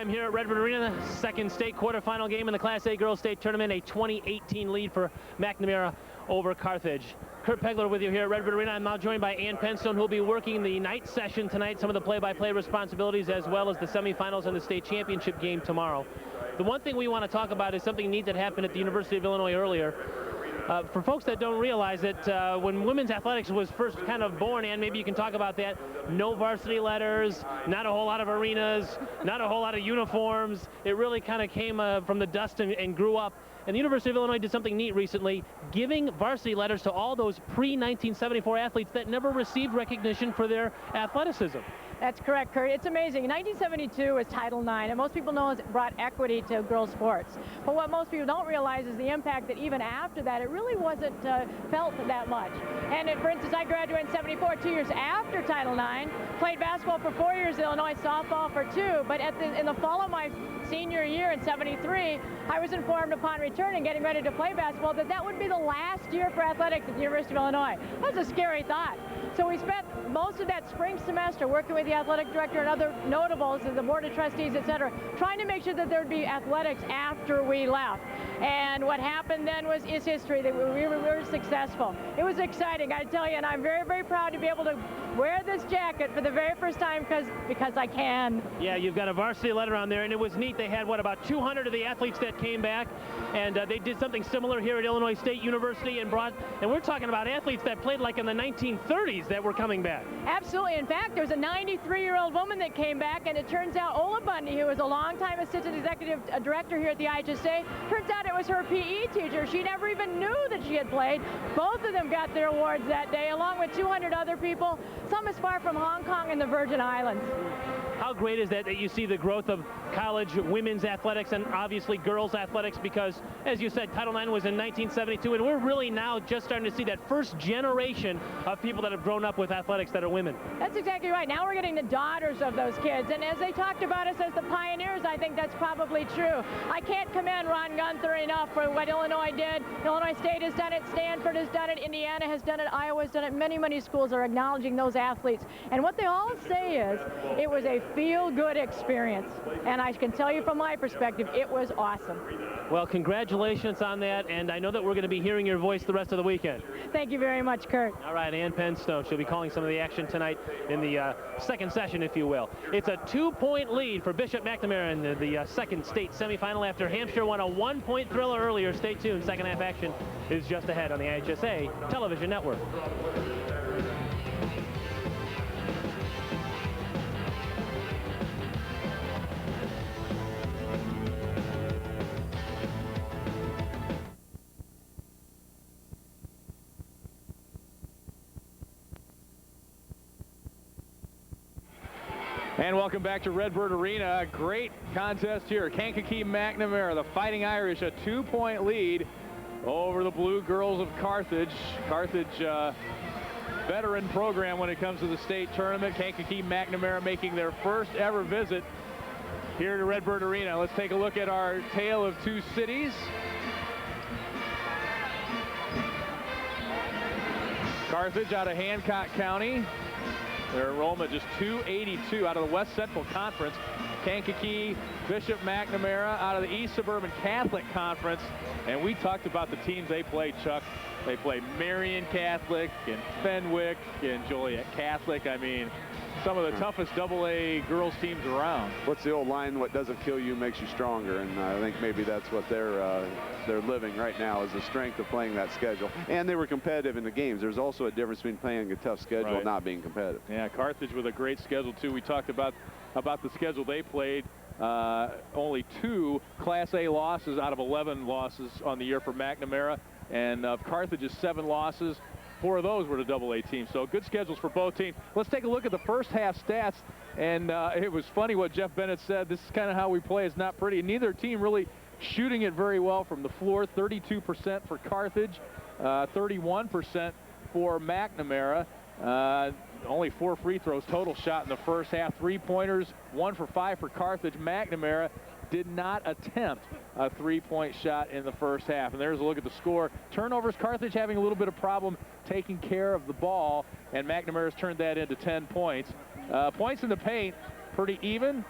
[SPEAKER 1] Here at Redbird Arena, the second state quarterfinal game in the Class A Girls State Tournament, a 20-18 lead for McNamara over Carthage. Kurt Pegler with you here at Redbird Arena. I'm now joined by Ann Penstone, who will be working the night session tonight, some of the play-by-play responsibilities, as well as the semifinals and the state championship game tomorrow. The one thing we want to talk about is something neat that happened at the University of Illinois earlier. For folks that don't realize it, when women's athletics was first kind of born, and maybe you can talk about that, no varsity letters, not a whole lot of arenas, not a whole lot of uniforms. It really kind of came from the dust and grew up. And the University of Illinois did something neat recently, giving varsity letters to all those pre-1974 athletes that never received recognition for their athleticism.
[SPEAKER 6] That's correct, Kurt. It's amazing. In 1972 was Title IX, and most people know it brought equity to girls' sports. But what most people don't realize is the impact that even after that, it really wasn't felt that much. And for instance, I graduated in 74, 2 years after Title IX, played basketball for 4 years at Illinois, softball for 2. But in the fall of my senior year in 73, I was informed upon returning, getting ready to play basketball, that would be the last year for athletics at the University of Illinois. That was a scary thought. So we spent most of that spring semester working with the athletic director and other notables and the board of trustees, etc., trying to make sure that there would be athletics after we left. And what happened then is history. That we were successful. It was exciting, I tell you, and I'm very, very proud to be able to wear this jacket for the very first time because I can.
[SPEAKER 1] Yeah, you've got a varsity letter on there, and it was neat. They had, what, about 200 of the athletes that came back, and they did something similar here at Illinois State University and we're talking about athletes that played like in the 1930s that were coming back.
[SPEAKER 6] Absolutely. In fact, there was a 93-year-old woman that came back, and it turns out Ola Bundy, who was a longtime assistant executive director here at the IHSA, turns out it was her PE teacher. She never even knew that she had played. Both of them got their awards that day, along with 200 other people, some as far from Hong Kong and the Virgin Islands.
[SPEAKER 1] How great is that you see the growth of college women's athletics and obviously girls athletics, because, as you said, Title IX was in 1972, and we're really now just starting to see that first generation of people that have grown up with athletics that are women.
[SPEAKER 6] That's exactly right. Now we're getting the daughters of those kids, and as they talked about us as the pioneers, I think that's probably true. I can't commend Ron Gunther enough for what Illinois did. Illinois State has done it, Stanford has done it, Indiana has done it, Iowa has done it. Many, many schools are acknowledging those athletes, and what they all say is it was a feel-good experience, and I can tell you from my perspective, it was awesome.
[SPEAKER 1] Well, congratulations on that, and I know that we're going to be hearing your voice the rest of the weekend.
[SPEAKER 6] Thank you very much, Kurt.
[SPEAKER 1] All right, Ann Penstone. She'll be calling some of the action tonight in the second session, if you will. It's a 2-point lead for Bishop McNamara in the second state semifinal after Hampshire won a 1-point thriller earlier. Stay tuned. Second half action is just ahead on the IHSA television network.
[SPEAKER 2] And welcome back to Redbird Arena. Great contest here. Kankakee McNamara, the Fighting Irish, a 2-point lead over the Blue Girls of Carthage. Carthage, veteran program when it comes to the state tournament. Kankakee McNamara making their first ever visit here to Redbird Arena. Let's take a look at our tale of two cities. Carthage out of Hancock County. Their enrollment just 282 out of the West Central Conference. Kankakee, Bishop McNamara out of the East Suburban Catholic Conference. And we talked about the teams they play, Chuck. They play Marion Catholic and Fenwick and Joliet Catholic. I mean, some of the toughest AA girls teams around.
[SPEAKER 3] What's the old line? What doesn't kill you makes you stronger, and I think maybe that's what they're living right now, is the strength of playing that schedule. And they were competitive in the games. There's also a difference between playing a tough schedule and not being competitive.
[SPEAKER 2] Yeah, Carthage with a great schedule too. We talked about the schedule they played. Only 2 Class A losses out of 11 losses on the year for McNamara, and of Carthage's 7 losses, 4 of those were to AA teams. So good schedules for both teams. Let's take a look at the first half stats. And it was funny what Jeff Bennett said. This is kind of how we play. It's not pretty. Neither team really shooting it very well from the floor. 32% for Carthage, 31% for McNamara. Only 4 free throws total shot in the first half. 3-pointers, 1 for 5 for Carthage. McNamara did not attempt a 3-point shot in the first half. And there's a look at the score. Turnovers, Carthage having a little bit of problem taking care of the ball, and McNamara's turned that into 10 points. Points in the paint, pretty even,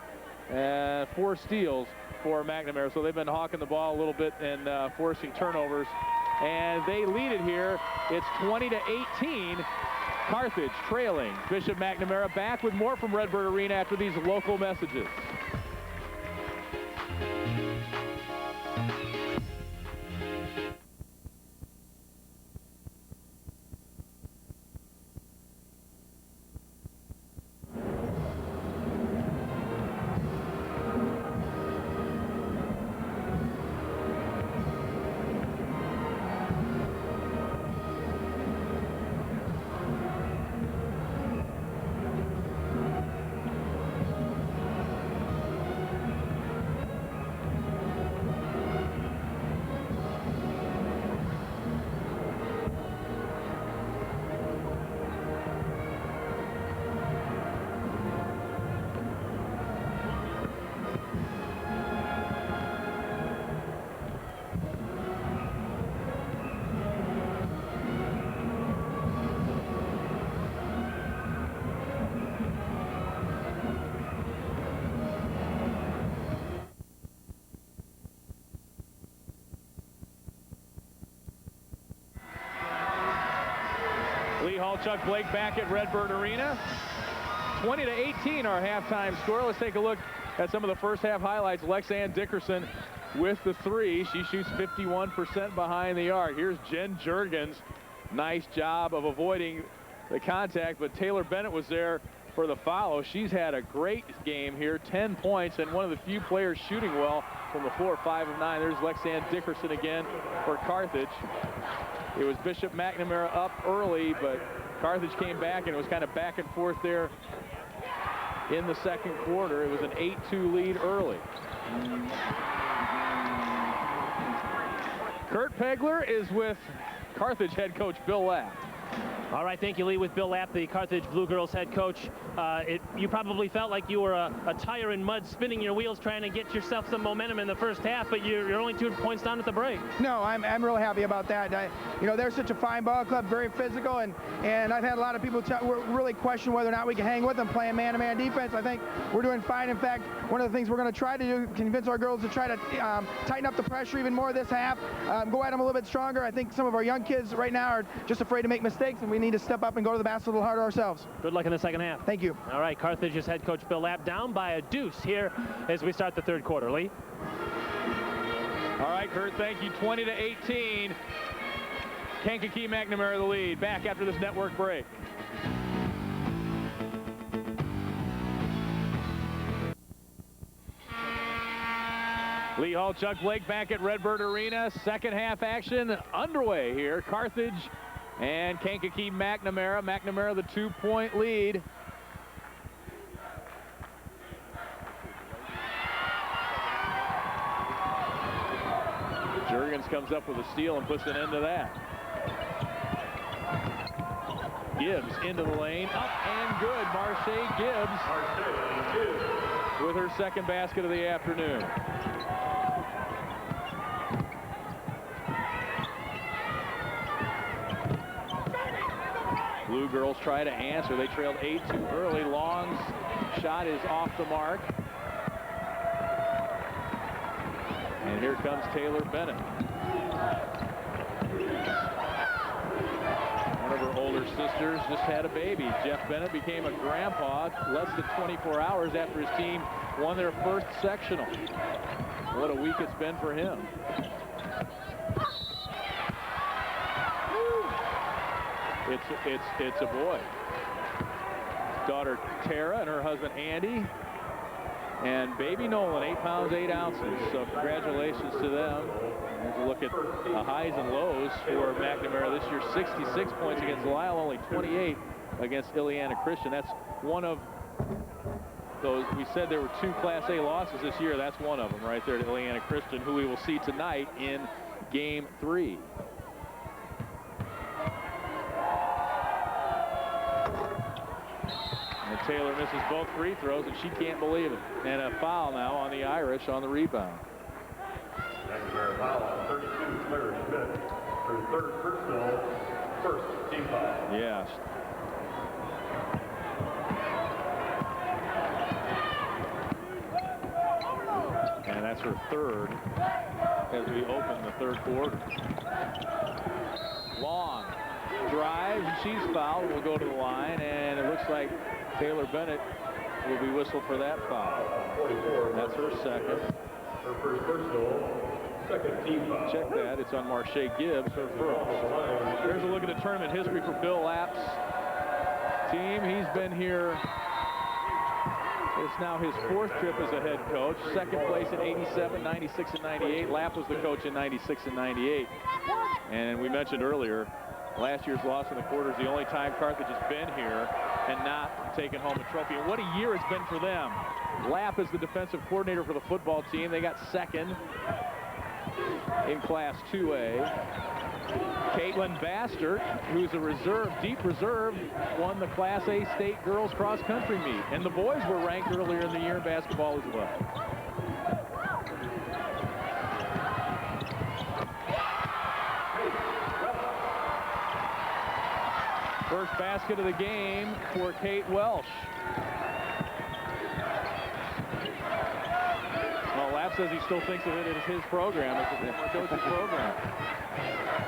[SPEAKER 2] 4 steals for McNamara. So they've been hawking the ball a little bit and forcing turnovers and they lead it here. It's 20-18. Carthage trailing Bishop McNamara. Back with more from Redbird Arena after these local messages. Chuck Blake back at Redbird Arena. 20-18 our halftime score. Let's take a look at some of the first half highlights. Lexanne Dickerson with the three. She shoots 51% behind the arc. Here's Jen Jurgens. Nice job of avoiding the contact, but Taylor Bennett was there for the follow. She's had a great game here, 10 points, and one of the few players shooting well from the floor, 5 of 9. There's Lexanne Dickerson again for Carthage. It was Bishop McNamara up early, but Carthage came back, and it was kind of back and forth there in the second quarter. It was an 8-2 lead early. Kurt Pegler is with Carthage head coach Bill Lapp.
[SPEAKER 1] All right, thank you, Lee. With Bill Lapp, the Carthage Blue Girls head coach, you probably felt like you were a tire in mud, spinning your wheels, trying to get yourself some momentum in the first half, but you're only 2 points down at the break.
[SPEAKER 7] No, I'm real happy about that. You know, they're such a fine ball club, very physical, and I've had a lot of people really question whether or not we can hang with them playing man-to-man defense. I think we're doing fine. In fact, one of the things we're going to try to do, convince our girls to try to tighten up the pressure even more this half, go at them a little bit stronger. I think some of our young kids right now are just afraid to make mistakes, and we need to step up and go to the basket a little harder ourselves.
[SPEAKER 1] Good luck in the second half.
[SPEAKER 7] Thank you.
[SPEAKER 1] All right, Carthage's head coach Bill Lapp down by a deuce here as we start the third quarter. Lee?
[SPEAKER 2] All right, Kurt, thank you. 20-18. Kankakee McNamara the lead. Back after this network break. Lee Hall, Chuck Blake back at Redbird Arena. Second half action underway here. Carthage and Kankakee McNamara. McNamara the 2-point lead. Jurgens comes up with a steal and puts an end to that. Gibbs into the lane, up and good. Marche Gibbs with her second basket of the afternoon. Blue girls try to answer. They trailed 8-2 early. Long's shot is off the mark. And here comes Taylor Bennett. One of her older sisters just had a baby. Jeff Bennett became a grandpa less than 24 hours after his team won their first sectional. What a week it's been for him. It's a boy. Daughter Tara and her husband Andy. And baby Nolan, 8 pounds, 8 ounces. So congratulations to them. Here's a look at the highs and lows for McNamara this year. 66 points against Lisle, only 28 against Ileana Christian. That's one of those. We said there were 2 Class A losses this year. That's one of them right there to Ileana Christian, who we will see tonight in Game 3. Taylor misses both free throws, and she can't believe it. And a foul now on the Irish on the rebound.
[SPEAKER 8] McNamara foul on 32, Claire Schmidt. Her third personal, first team foul.
[SPEAKER 2] Yes. And that's her third. as we open the third quarter. Long drive, and she's fouled. Will go to the line, and it looks like Taylor Bennett will be whistled for that foul. That's her second.
[SPEAKER 8] Her first personal, second team foul.
[SPEAKER 2] Check that. It's on Marche Gibbs, her first. Here's a look at the tournament history for Bill Lapp's team. He's been here. It's now his fourth trip as a head coach. Second place in 87, 96, and 98. Lapp was the coach in 96 and 98. And we mentioned earlier, last year's loss in the quarter is the only time Carthage has been here and not taken home a trophy. And what a year it's been for them. Lapp is the defensive coordinator for the football team. They got second in Class 2A. Caitlin Bastard, who's a reserve, deep reserve, won the Class A state girls cross country meet. And the boys were ranked earlier in the year in basketball as well. First basket of the game for Kate Welsh. Well, Lapp says he still thinks of it as his program, as the coach's program.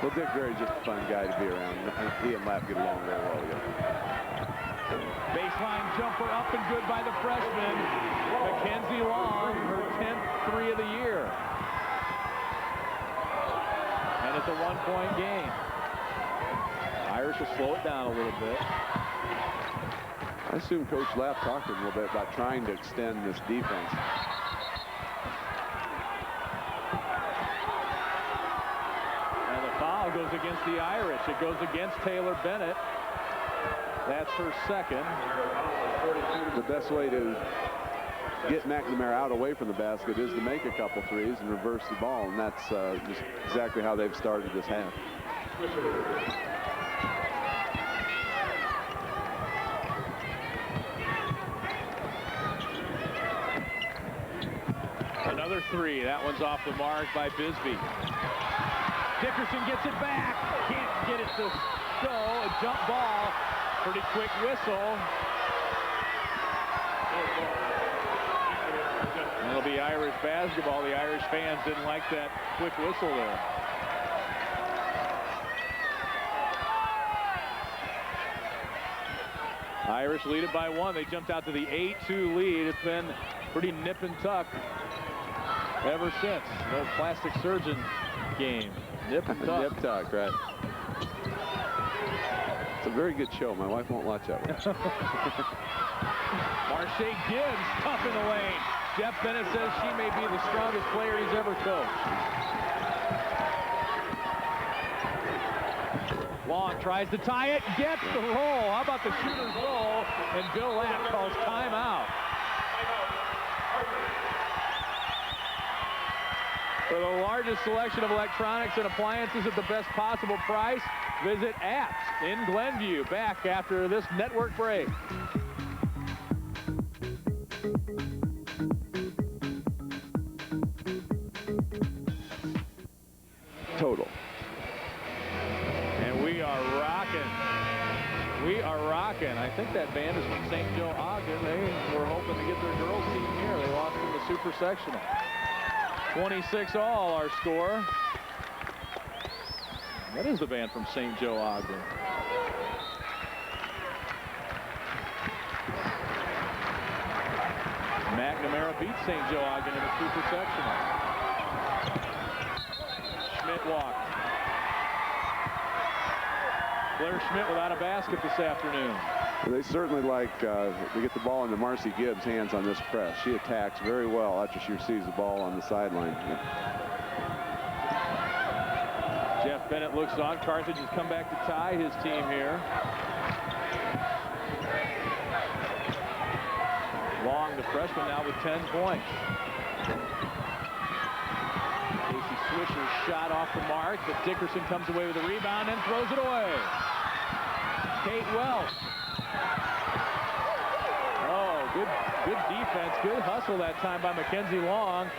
[SPEAKER 3] Well, Dick Berry's just a fun guy to be around. He and Lapp get along very well together.
[SPEAKER 2] Baseline jumper up and good by the freshman, Mackenzie Long, her 10th three of the year. And it's a one-point game. Irish will slow it down a little bit.
[SPEAKER 3] I assume Coach Lapp talked to him a little bit about trying to extend this defense.
[SPEAKER 2] Goes against the Irish. It goes against Taylor Bennett. That's her second.
[SPEAKER 3] The best way to get McNamara out away from the basket is to make a couple threes and reverse the ball, and that's just exactly how they've started this half.
[SPEAKER 2] Another three. That one's off the mark by Bisbee. Dickerson gets it back. Can't get it to go. A jump ball. Pretty quick whistle. And it'll be Irish basketball. The Irish fans didn't like that quick whistle there. Irish lead it by one. They jumped out to the 8-2 lead. It's been pretty nip and tuck ever since. No plastic surgeon game. Nip and tuck.
[SPEAKER 3] Nip tuck, right. It's a very good show. My wife won't watch that one.
[SPEAKER 2] Marche Gibbs tough in the lane. Jeff Bennett says she may be the strongest player he's ever coached. Long tries to tie it, gets the roll. How about the shooter's roll? And Bill Lapp calls timeout. For the largest selection of electronics and appliances at the best possible price, visit Apps in Glenview. Back after this network break.
[SPEAKER 3] Total.
[SPEAKER 2] And we are rocking. We are rocking. I think that band is from St. Joe Ogden. They were hoping to get their girls team here. They lost in the super sectional. 26 all our score. That is the band from St. Joe Ogden. McNamara beat St. Joe Ogden in the super sectional. Schmidt walked. Blair Schmidt without a basket this afternoon.
[SPEAKER 3] They certainly like to get the ball into Marcy Gibbs' hands on this press. She attacks very well after she receives the ball on the sideline.
[SPEAKER 2] Jeff Bennett looks on. Carthage has come back to tie his team here. Long, the freshman, now with 10 points. Casey Swisher's shot off the mark, but Dickerson comes away with a rebound and throws it away. Kate Welsh. Oh, good defense, good hustle that time by Mackenzie Long.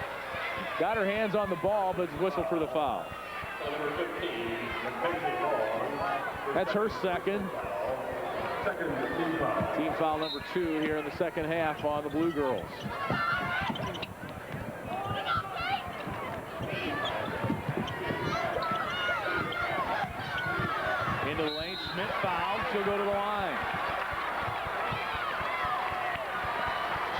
[SPEAKER 2] Got her hands on the ball, but it's whistled for the foul. That's her second. Team foul number 2 here in the second half on the Blue Girls. Schmidt fouled. She'll go to the line.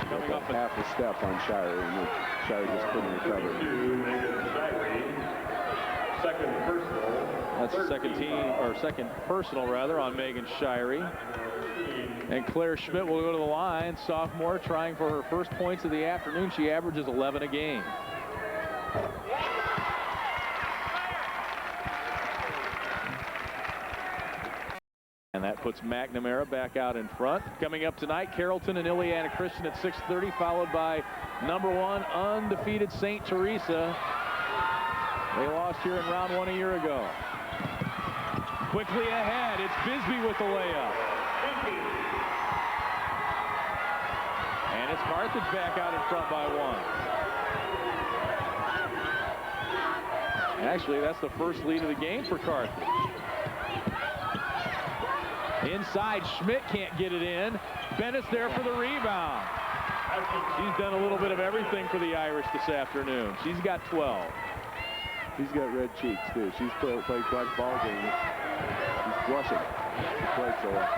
[SPEAKER 3] Coming up half a step on Shirey, and Shirey just couldn't recover.
[SPEAKER 8] Second personal.
[SPEAKER 2] That's the second personal rather on Megan Shirey. And Claire Schmidt will go to the line, sophomore, trying for her first points of the afternoon. She averages 11 a game. And that puts McNamara back out in front. Coming up tonight, Carrollton and Illiana Christian at 6:30, followed by #1 undefeated St. Teresa. They lost here in round 1 a year ago. Quickly ahead, it's Bisbee with the layup. And it's Carthage back out in front by 1. Actually, that's the first lead of the game for Carthage. Inside, Schmidt can't get it in. Bennett's there for the rebound. She's done a little bit of everything for the Irish this afternoon. She's got 12.
[SPEAKER 3] She's got red cheeks, too. She's played quite ball games. She's blushing. She played so well.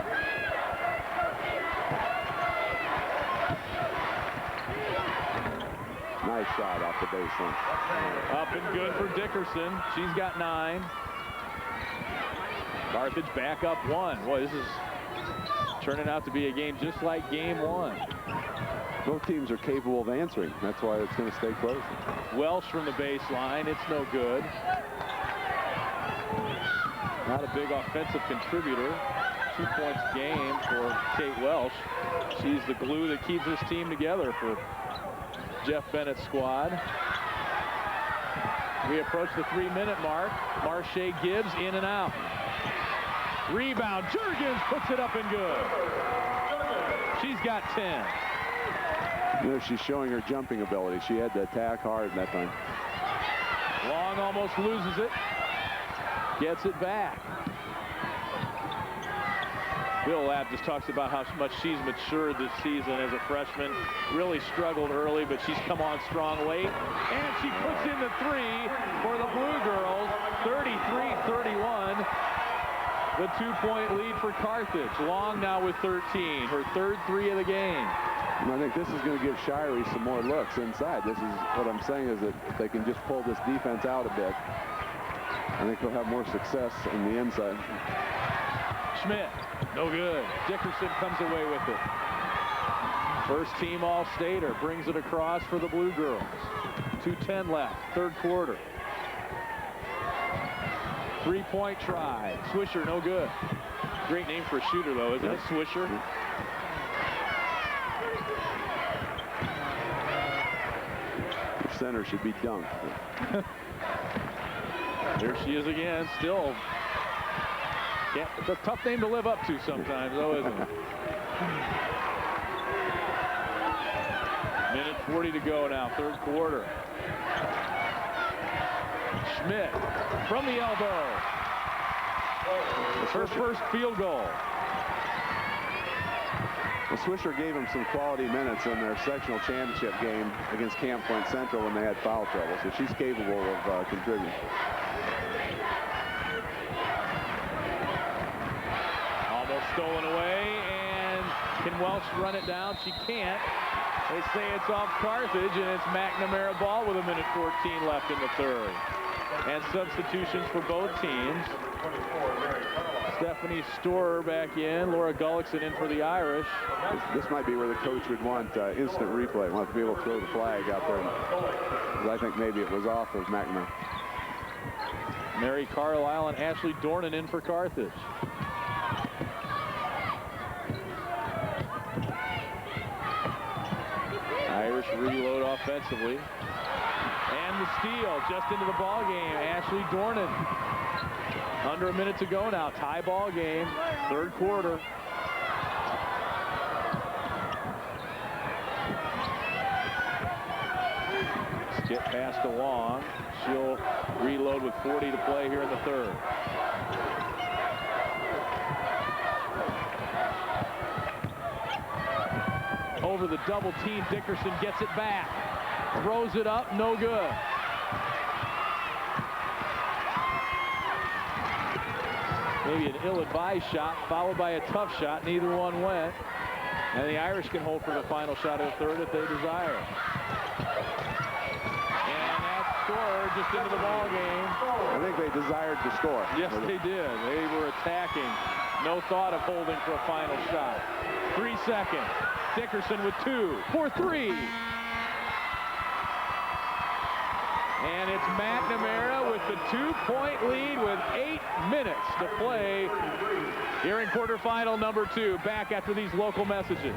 [SPEAKER 3] Nice shot off the baseline.
[SPEAKER 2] Up and good for Dickerson. She's got 9. Carthage back up 1. Boy, this is turning out to be a game just like game 1.
[SPEAKER 3] Both teams are capable of answering. That's why it's going to stay close.
[SPEAKER 2] Welsh from the baseline. It's no good. Not a big offensive contributor. 2 points a game for Kate Welsh. She's the glue that keeps this team together for Jeff Bennett's squad. We approach the 3-minute mark. Marche Gibbs in and out. Rebound. Jurgens puts it up and good. She's got 10.
[SPEAKER 3] You know, she's showing her jumping ability. She had to attack hard that time.
[SPEAKER 2] Long almost loses it. Gets it back. Bill Lapp just talks about how much she's matured this season as a freshman. Really struggled early, but she's come on strong late. And she puts in the 3 for the Blue Girls. 33-31. The 2-point lead for Carthage. Long now with 13. Her third 3 of the game.
[SPEAKER 3] And I think this is going to give Shirey some more looks inside. This is what I'm saying is that if they can just pull this defense out a bit, I think they'll have more success in the inside.
[SPEAKER 2] Schmidt, no good. Dickerson comes away with it. First team All-Stater brings it across for the Blue Girls. 2:10 left, third quarter. 3-point try. Swisher, no good. Great name for a shooter, though, isn't it? Swisher.
[SPEAKER 3] The center should be dunked.
[SPEAKER 2] There she is again, still. Yeah, it's a tough name to live up to sometimes, though, isn't it? Minute 40 to go now, third quarter. Schmidt from the elbow. Her first field goal.
[SPEAKER 3] Well, Swisher gave them some quality minutes in their sectional championship game against Camp Point Central when they had foul trouble, so she's capable of contributing.
[SPEAKER 2] Almost stolen away, and can Welsh run it down? She can't. They say it's off Carthage, and it's McNamara ball with 1:14 left in the third. And substitutions for both teams. Stephanie Storer back in. Laura Gullickson in for the Irish.
[SPEAKER 3] This might be where the coach would want instant replay. Want to be able to throw the flag out there. I think maybe it was off of McNamara.
[SPEAKER 2] Mary Carlisle and Ashley Dornan in for Carthage. Irish reload offensively. And the steal just into the ball game. Ashley Dornan. Under a minute to go now. Tie ball game. Third quarter. Skip passed along. She'll reload with 40 to play here in the third. Over the double team, Dickerson gets it back. Throws it up, no good. Maybe an ill-advised shot followed by a tough shot. Neither one went. And the Irish can hold for the final shot of the third if they desire. And that scored just into the ball game.
[SPEAKER 3] I think they desired to score.
[SPEAKER 2] Yes, they did. They were attacking. No thought of holding for a final shot. 3 seconds. Dickerson with 2 for 3. And it's McNamara with the 2-point lead with 8 minutes to play here in quarterfinal number 2. Back after these local messages.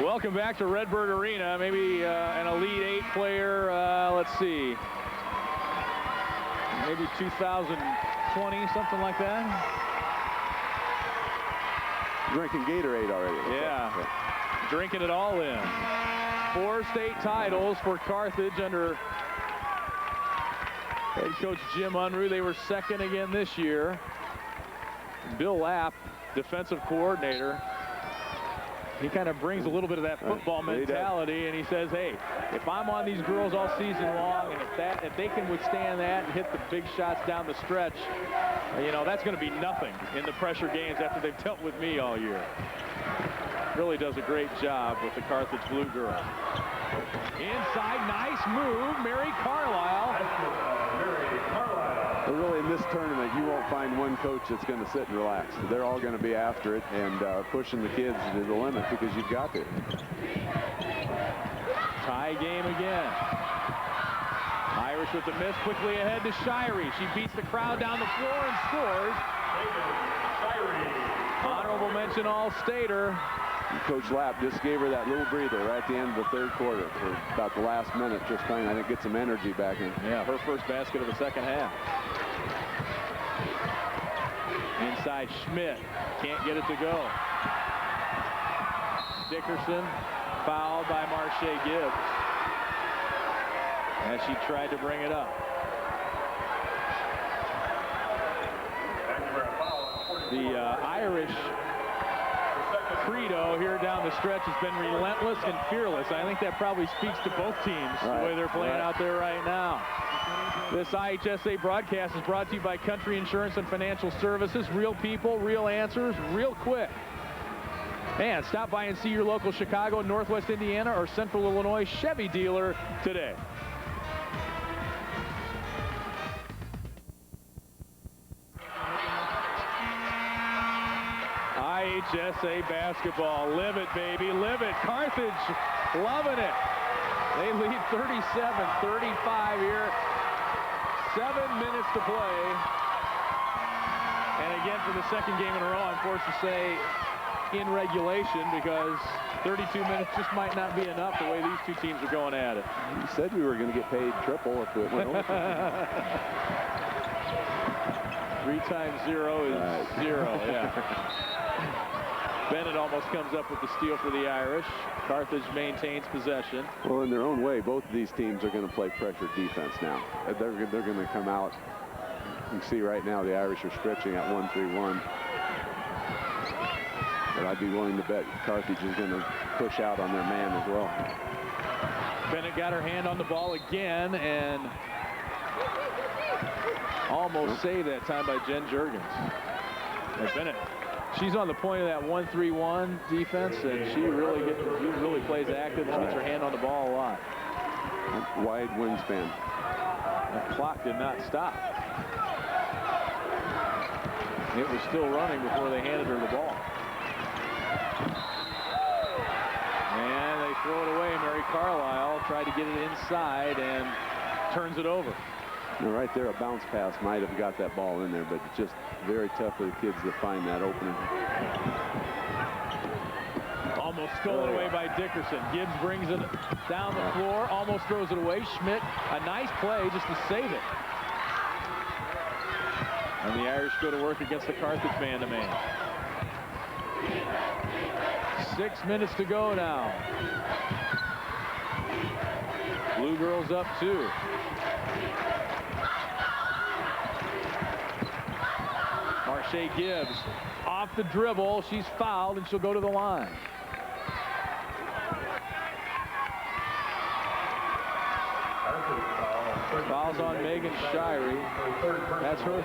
[SPEAKER 2] Welcome back to Redbird Arena. Maybe an Elite 8 player, let's see, maybe 2020, something like that.
[SPEAKER 3] Drinking Gatorade already.
[SPEAKER 2] Yeah, drinking it all in. 4 state titles for Carthage under head coach Jim Unruh. They were second again this year. Bill Lapp, defensive coordinator. He kind of brings a little bit of that football mentality, and he says, hey, if I'm on these girls all season long, and if they can withstand that and hit the big shots down the stretch, you know, that's going to be nothing in the pressure games after they've dealt with me all year. Really does a great job with the Carthage Blue girls. Inside, nice move, Mary Carlisle.
[SPEAKER 3] But really, in this tournament, you won't find one coach that's going to sit and relax. They're all going to be after it and pushing the kids to the limit because you've got to.
[SPEAKER 2] Tie game again. Irish with the miss, quickly ahead to Shirey. She beats the crowd down the floor and scores. Honorable mention All-Stater.
[SPEAKER 3] Coach Lapp just gave her that little breather right at the end of the third quarter for about the last minute, just trying, I think, get some energy back in.
[SPEAKER 2] Yeah, her first basket of the second half. Inside Schmidt, can't get it to go. Dickerson fouled by Marche Gibbs as she tried to bring it up. The Irish credo here down the stretch has been relentless and fearless. I think that probably speaks to both teams, the way they're playing out there right now. This IHSA broadcast is brought to you by Country Insurance and Financial Services. Real people, real answers, real quick. And stop by and see your local Chicago, Northwest Indiana, or Central Illinois Chevy dealer today. IHSA basketball. Live it, baby. Live it. Carthage loving it. They lead 37-35 here. 7 minutes to play. And again, for the second game in a row, I'm forced to say in regulation because 32 minutes just might not be enough the way these two teams are going at it.
[SPEAKER 3] You said we were going to get paid triple if it went over.
[SPEAKER 2] 3 times 0 is 0, yeah. Bennett almost comes up with the steal for the Irish. Carthage maintains possession.
[SPEAKER 3] Well, in their own way, both of these teams are going to play pressure defense now. They're going to come out. You can see right now the Irish are stretching at 1-3-1. But I'd be willing to bet Carthage is going to push out on their man as well.
[SPEAKER 2] Bennett got her hand on the ball again and almost saved that time by Jen Juergens. And Bennett She's on the point of that 1-3-1 defense, and she really plays active. She gets her hand on the ball a lot.
[SPEAKER 3] Wide wingspan.
[SPEAKER 2] The clock did not stop. It was still running before they handed her the ball. And they throw it away. Mary Carlisle tried to get it inside and turns it over.
[SPEAKER 3] And right there, a bounce pass might have got that ball in there, but it's just very tough for the kids to find that opening.
[SPEAKER 2] Almost stolen away by Dickerson. Gibbs brings it down the floor, almost throws it away. Schmidt, a nice play just to save it. And the Irish go to work against the Carthage man-to-man. 6 minutes to go now. Blue girls up 2. Marche Gibbs off the dribble. She's fouled and she'll go to the line. Fouls on Megan Shirey. That's her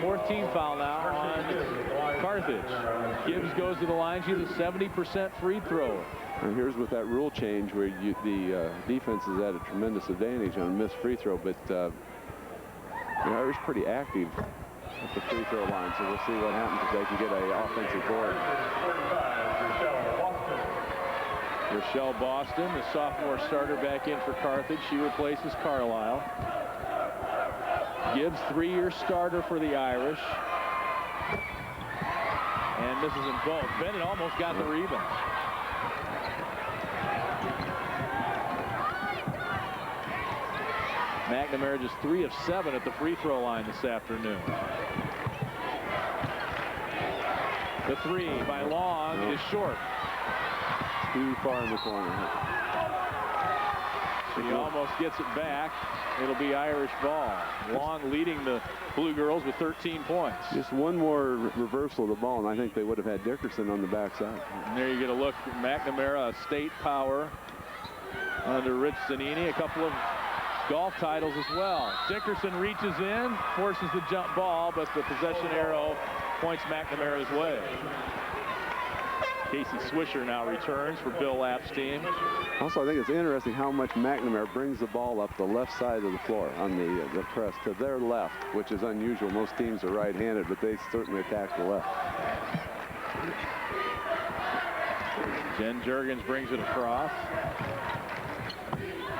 [SPEAKER 2] fourth team foul now on Carthage. Gibbs goes to the line. She's a 70% free thrower.
[SPEAKER 3] And here's with that rule change where the defense is at a tremendous advantage on a missed free throw, but the Irish pretty active at the free throw line, so we'll see what happens if they can get an offensive board.
[SPEAKER 2] Rochelle Boston, the sophomore starter, back in for Carthage. She replaces Carlisle. Gibbs, 3-year starter for the Irish. And misses them both. Bennett almost got the rebound. McNamara just 3 of 7 at the free throw line this afternoon. The 3 by Long is short.
[SPEAKER 3] Too far in the corner.
[SPEAKER 2] She almost gets it back. It'll be Irish ball. Long leading the Blue Girls with 13 points.
[SPEAKER 3] Just one more reversal of the ball, and I think they would have had Dickerson on the backside.
[SPEAKER 2] And there you get a look. McNamara, a state power under Rich Zanini. A couple of golf titles as well. Dickerson reaches in, forces the jump ball, but the possession arrow points McNamara's way. Casey Swisher now returns for Bill Lapp's team.
[SPEAKER 3] Also, I think it's interesting how much McNamara brings the ball up the left side of the floor on the press to their left, which is unusual. Most teams are right-handed, but they certainly attack the left.
[SPEAKER 2] Jen Juergens brings it across.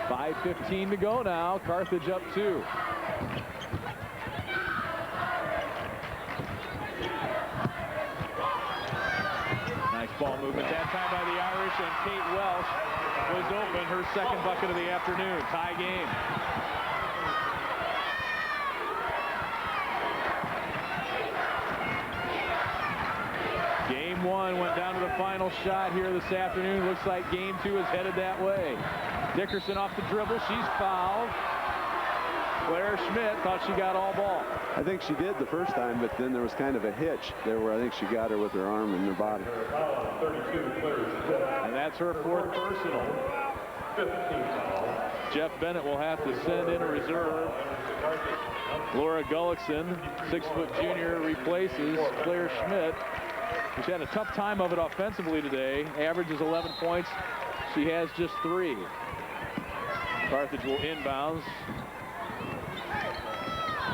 [SPEAKER 2] 5:15 to go now. Carthage up 2. Nice ball movement that time by the Irish, and Kate Welsh was open. Her second bucket of the afternoon. Tie game. Game 1 went down to the final shot here this afternoon. Looks like game 2 is headed that way. Dickerson off the dribble. She's fouled. Claire Schmidt thought she got all ball.
[SPEAKER 3] I think she did the first time, but then there was kind of a hitch there where I think she got her with her arm and her body.
[SPEAKER 2] And that's her 4th personal. Jeff Bennett will have to send in a reserve. Laura Gullickson, 6-foot junior, replaces Claire Schmidt. She's had a tough time of it offensively today. Averages 11 points. She has just 3. Carthage will inbounds.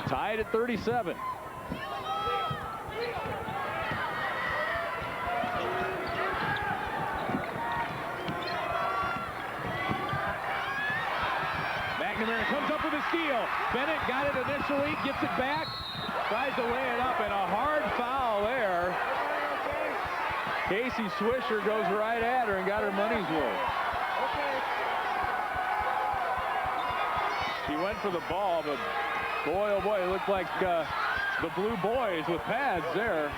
[SPEAKER 2] Tied at 37. McNamara comes up with a steal. Bennett got it initially, gets it back, tries to lay it up, and a hard foul there. Casey Swisher goes right at her and got her money's worth. She went for the ball, but boy, oh boy, it looked like the Blue Boys with pads there.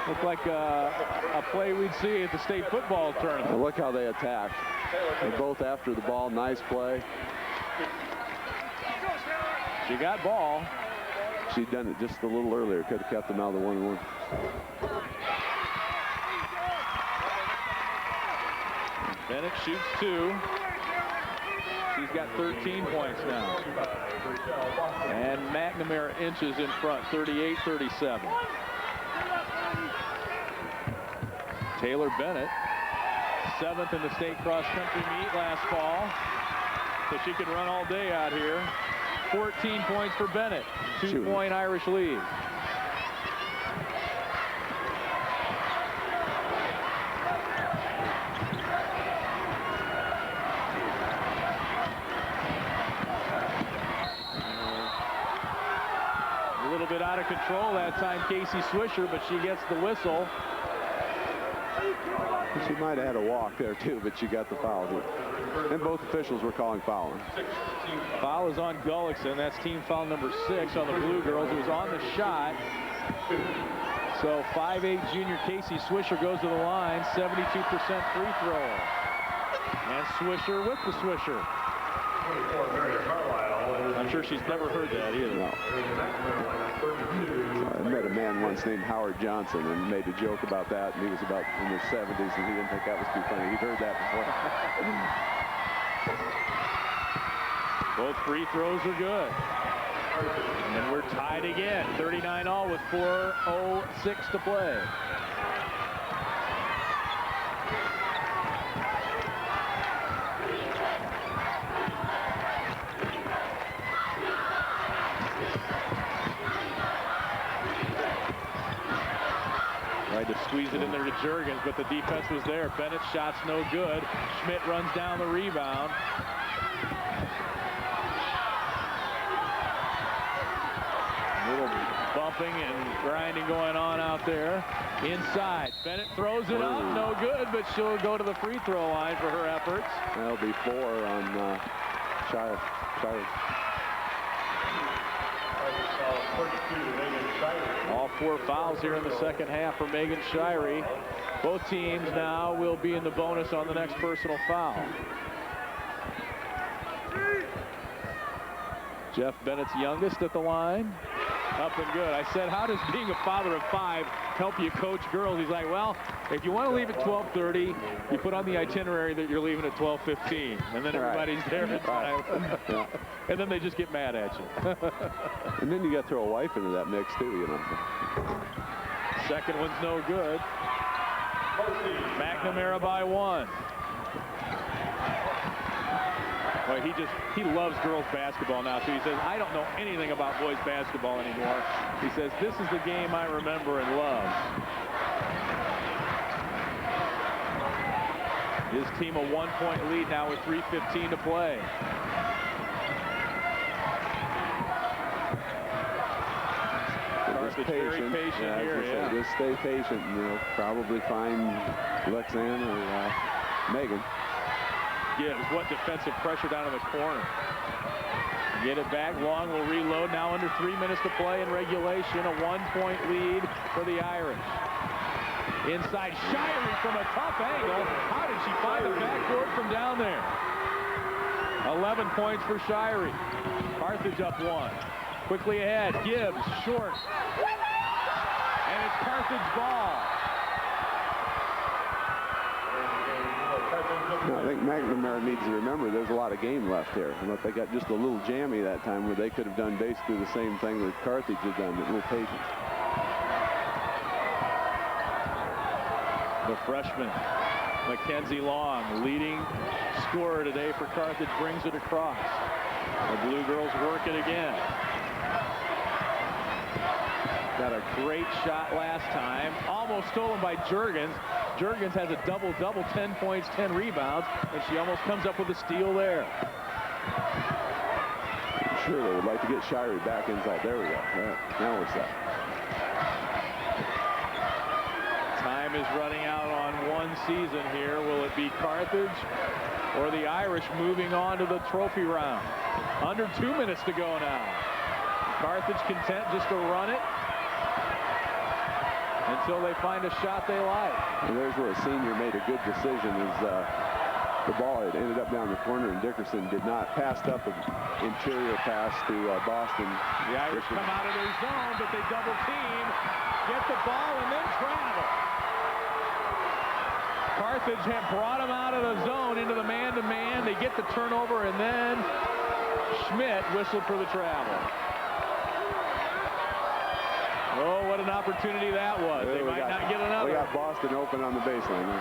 [SPEAKER 2] Looked like a play we'd see at the state football tournament.
[SPEAKER 3] Well, look how they attacked. They're both after the ball. Nice play.
[SPEAKER 2] She got ball.
[SPEAKER 3] She'd done it just a little earlier. Could have kept them out of the 1-1.
[SPEAKER 2] Bennett shoots 2. She's got 13 points now. And McNamara inches in front, 38-37. Taylor Bennett, 7th in the state cross-country meet last fall, so she could run all day out here. 14 points for Bennett, 2-point Irish lead. A little bit out of control that time, Casey Swisher, but she gets the whistle.
[SPEAKER 3] She might have had a walk there too, but she got the foul. And both officials were calling fouling.
[SPEAKER 2] Foul is on Gullickson. That's team foul number 6 on the Blue Girls. It was on the shot. So 5'8" junior Casey Swisher goes to the line, 72% free throw. And Swisher with the Swisher. I'm sure she's never heard that either.
[SPEAKER 3] No. I met a man once named Howard Johnson and made a joke about that, and he was about in his 70s, and he didn't think that was too funny. He'd heard that before.
[SPEAKER 2] Both free throws are good. And we're tied again, 39-all with 4:06 to play. Tried to squeeze it in there to Juergens, but the defense was there. Bennett's shot's no good. Schmidt runs down the rebound. A little bumping and grinding going on out there. Inside, Bennett throws it up, no good, but she'll go to the free throw line for her efforts.
[SPEAKER 3] That'll be 4 on Shire.
[SPEAKER 2] All 4 fouls here in the second half for Megan Shirey. Both teams now will be in the bonus on the next personal foul. Jeff Bennett's youngest at the line. Up and good. I said, how does being a father of 5 help you coach girls? He's like, well, if you want to leave at 12:30, you put on the itinerary that you're leaving at 12:15, and then everybody's there in time. And then they just get mad at you.
[SPEAKER 3] And then you got to throw a wife into that mix too, you know.
[SPEAKER 2] Second one's no good. McNamara by 1. Well, he loves girls basketball now, so he says, I don't know anything about boys basketball anymore. He says, this is the game I remember and love. His team a 1-point lead now with 3:15 to play. Carthage very patient here.
[SPEAKER 3] Just stay patient, and you'll probably find Lexanne or Megan.
[SPEAKER 2] Gibbs, what defensive pressure down in the corner. Get it back, Long will reload. Now under 3 minutes to play in regulation. A 1-point lead for the Irish. Inside, Shirey from a tough angle. How did she find the backboard from down there? 11 points for Shirey. Carthage up 1. Quickly ahead, Gibbs, short. And it's Carthage ball.
[SPEAKER 3] I think McNamara needs to remember there's a lot of game left here. I don't know if they got just a little jammy that time where they could have done basically the same thing that Carthage had done, but no patience.
[SPEAKER 2] The freshman, Mackenzie Long, leading scorer today for Carthage, brings it across. The Blue Girls work it again. Got a great shot last time, almost stolen by Juergens. Juergens has a double-double, 10 points, 10 rebounds, and she almost comes up with a steal there.
[SPEAKER 3] I'm sure they would like to get Shirey back inside. There we go. Now we're set.
[SPEAKER 2] Time is running out on one season here. Will it be Carthage or the Irish moving on to the trophy round? Under 2 minutes to go now. Carthage content just to run it until they find a shot they like.
[SPEAKER 3] And there's where a senior made a good decision. Is the ball had ended up down the corner, and Dickerson did not pass up an interior pass to Boston.
[SPEAKER 2] The Irish come out of their zone, but they double team, get the ball, and then travel. Carthage have brought them out of the zone into the man-to-man. They get the turnover, and then Schmidt whistled for the travel. Oh, what an opportunity that was. They might not get another.
[SPEAKER 3] We got Boston open on the baseline.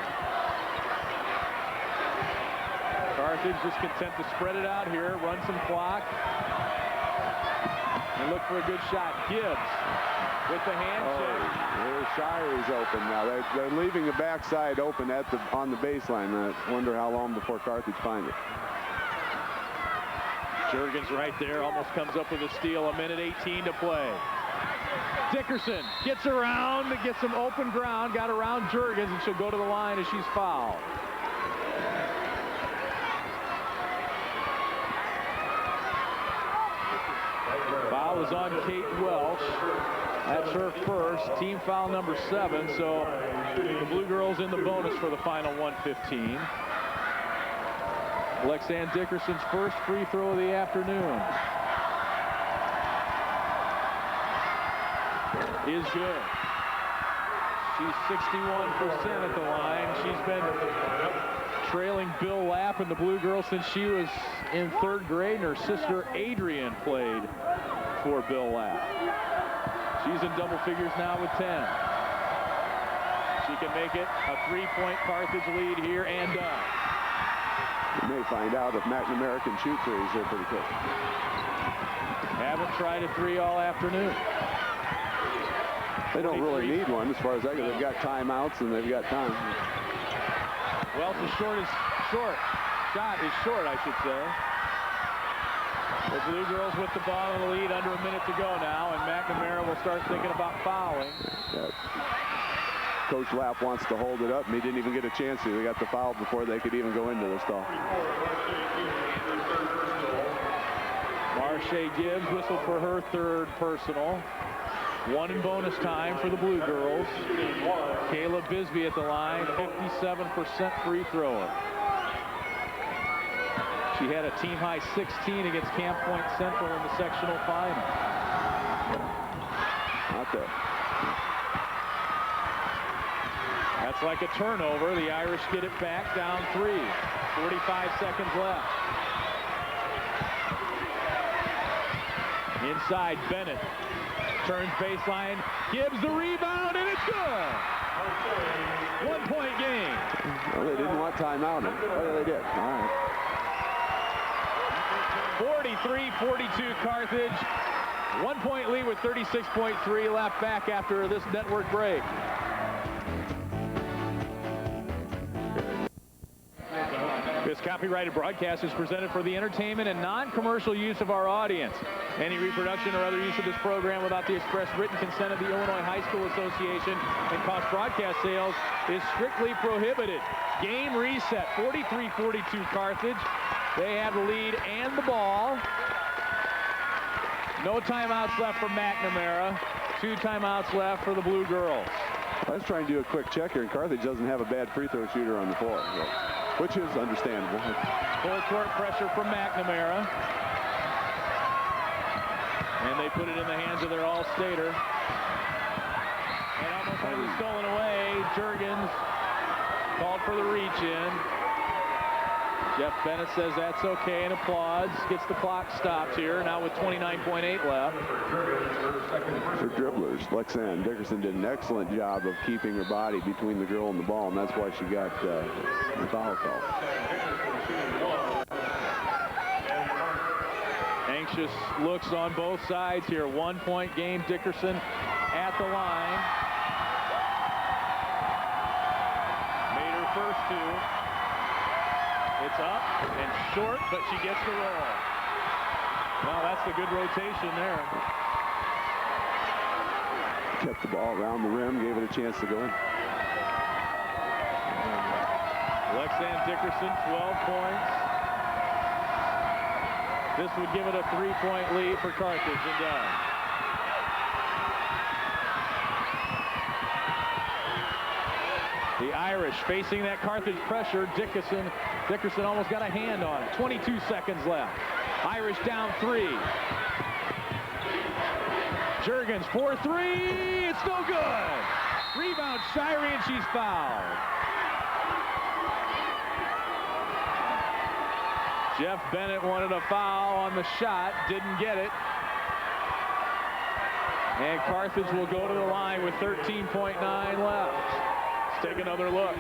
[SPEAKER 2] Carthage just content to spread it out here, run some clock, and look for a good shot. Gibbs with the handshake.
[SPEAKER 3] There's Shirey's open now. They're leaving the backside open on the baseline. I wonder how long before Carthage finds it.
[SPEAKER 2] Juergens right there, almost comes up with a steal. 1:18 to play. Dickerson gets around, gets some open ground, got around Juergens, and she'll go to the line as she's fouled. Foul is on Kate Welch. That's her first, team foul number 7, so the Blue Girls in the bonus for the final 1:15. Lexanne Dickerson's first free throw of the afternoon is good. She's 61% at the line. She's been trailing Bill Lapp and the Blue Girls since she was in 3rd grade, and her sister Adrian played for Bill Lapp. She's in double figures now with 10. She can make it a 3-point Carthage lead here and done.
[SPEAKER 3] You may find out if McNamara can shoot threes. They're pretty quick.
[SPEAKER 2] Haven't tried a 3 all afternoon.
[SPEAKER 3] They don't really need one as far as I go. They've got timeouts and they've got time.
[SPEAKER 2] Welch is short. Shot is short, I should say. The Blue Girls with the ball in the lead, under a minute to go now, and McNamara will start thinking about fouling.
[SPEAKER 3] Yeah. Coach Lapp wants to hold it up, and he didn't even get a chance to. They got the foul before they could even go into the stall.
[SPEAKER 2] Marche Gibbs whistled for her 3rd personal. 1 in bonus time for the Blue Girls. Kayla Bisbee at the line, 57% free thrower. She had a team-high 16 against Camp Point Central in the sectional final.
[SPEAKER 3] Not there.
[SPEAKER 2] That's like a turnover. The Irish get it back, down 3. 45 seconds left. Inside, Bennett turns baseline, Gibbs the rebound, and it's good. 1-point game.
[SPEAKER 3] Well, they didn't want timeout. Oh, they did. All right.
[SPEAKER 2] 43-42 Carthage. 1-point lead with 36.3 left, back after this network break. This copyrighted broadcast is presented for the entertainment and non-commercial use of our audience. Any reproduction or other use of this program without the express written consent of the Illinois High School Association and cost broadcast sales is strictly prohibited. Game reset, 43-42 Carthage. They have the lead and the ball. No timeouts left for McNamara. 2 timeouts left for the Blue Girls.
[SPEAKER 3] I was trying to do a quick check here, and Carthage doesn't have a bad free throw shooter on the floor, which is understandable.
[SPEAKER 2] Full court pressure from McNamara. And they put it in the hands of their all-stater. And almost totally stolen away. Juergens called for the reach-in. Jeff Bennett says that's okay and applauds. Gets the clock stopped here, now with 29.8 left.
[SPEAKER 3] For dribblers, Lexanne Dickerson did an excellent job of keeping her body between the girl and the ball, and that's why she got the foul call.
[SPEAKER 2] Anxious looks on both sides here. 1-point game, Dickerson at the line. Made her first 2. It's up and short, but she gets the roll. Well, that's the good rotation there.
[SPEAKER 3] Kept the ball around the rim, gave it a chance to go in.
[SPEAKER 2] Lexanne Dickerson, 12 points. This would give it a 3-point lead for Carthage and done. The Irish facing that Carthage pressure. Dickerson almost got a hand on it. 22 seconds left. Irish down 3. Juergens for 3. It's no good. Rebound Shirey, and she's fouled. Jeff Bennett wanted a foul on the shot, didn't get it. And Carthage will go to the line with 13.9 left. Let's take another look.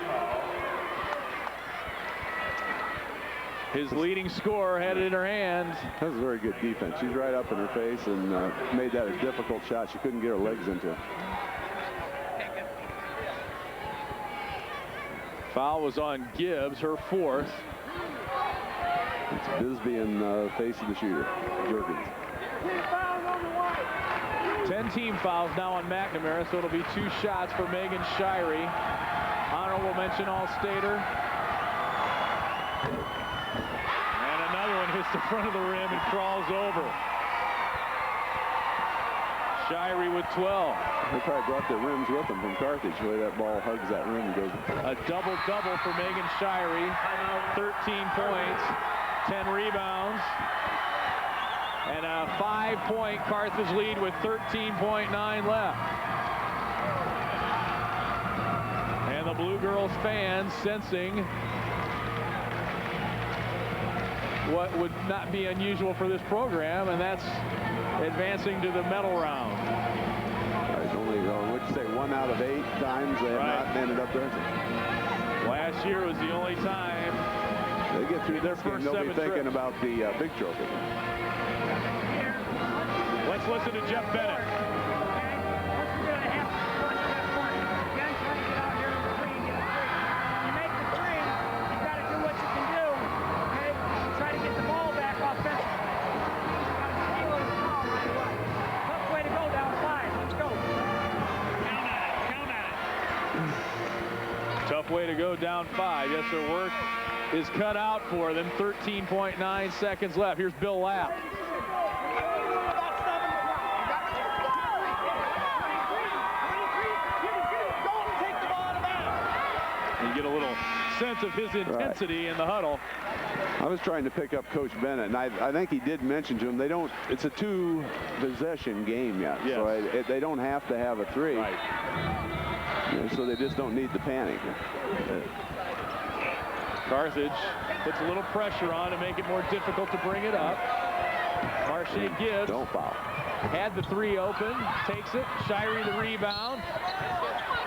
[SPEAKER 2] His leading scorer had it in her hand.
[SPEAKER 3] That was a very good defense. She's right up in her face and made that a difficult shot. She couldn't get her legs into it.
[SPEAKER 2] Foul was on Gibbs, her fourth.
[SPEAKER 3] It's Bisbee in the face of the shooter, Jorgens.
[SPEAKER 2] 10 team fouls now on McNamara, so it'll be 2 shots for Megan Shirey. Honorable mention All-Stater. And another one hits the front of the rim and crawls over. Shirey with 12.
[SPEAKER 3] They probably brought their rims with them from Carthage, the way that ball hugs that rim and goes.
[SPEAKER 2] A double-double for Megan Shirey. 13 points, 10 rebounds. And a 5-point Carthage lead with 13.9 left. And the Blue Girls fans sensing what would not be unusual for this program, and that's advancing to the medal round.
[SPEAKER 3] Right, only, what'd you say, 1 out of 8 times they have not ended up there?
[SPEAKER 2] Last year was the only time.
[SPEAKER 3] They get through this game, they'll be thinking about the big trophy.
[SPEAKER 2] Let's listen to Jeff Bennett.
[SPEAKER 9] You make the three, you got to do what you can do, okay? Try to get the ball back offensively. Tough way to go, down 5. Let's go. Count at it.
[SPEAKER 2] Tough way to go, down 5. Yes, their work is cut out for them. 13.9 seconds left. Here's Bill Lapp. You get a little sense of his intensity in the huddle.
[SPEAKER 3] I was trying to pick up Coach Bennett, and I think he did mention to him it's a 2-possession game yet,
[SPEAKER 2] yes.
[SPEAKER 3] So they don't have to have a 3.
[SPEAKER 2] Right.
[SPEAKER 3] So they just don't need the panic.
[SPEAKER 2] Carthage puts a little pressure on to make it more difficult to bring it up. Marche Gibbs
[SPEAKER 3] don't foul.
[SPEAKER 2] Had the 3 open, takes it. Shirey the rebound.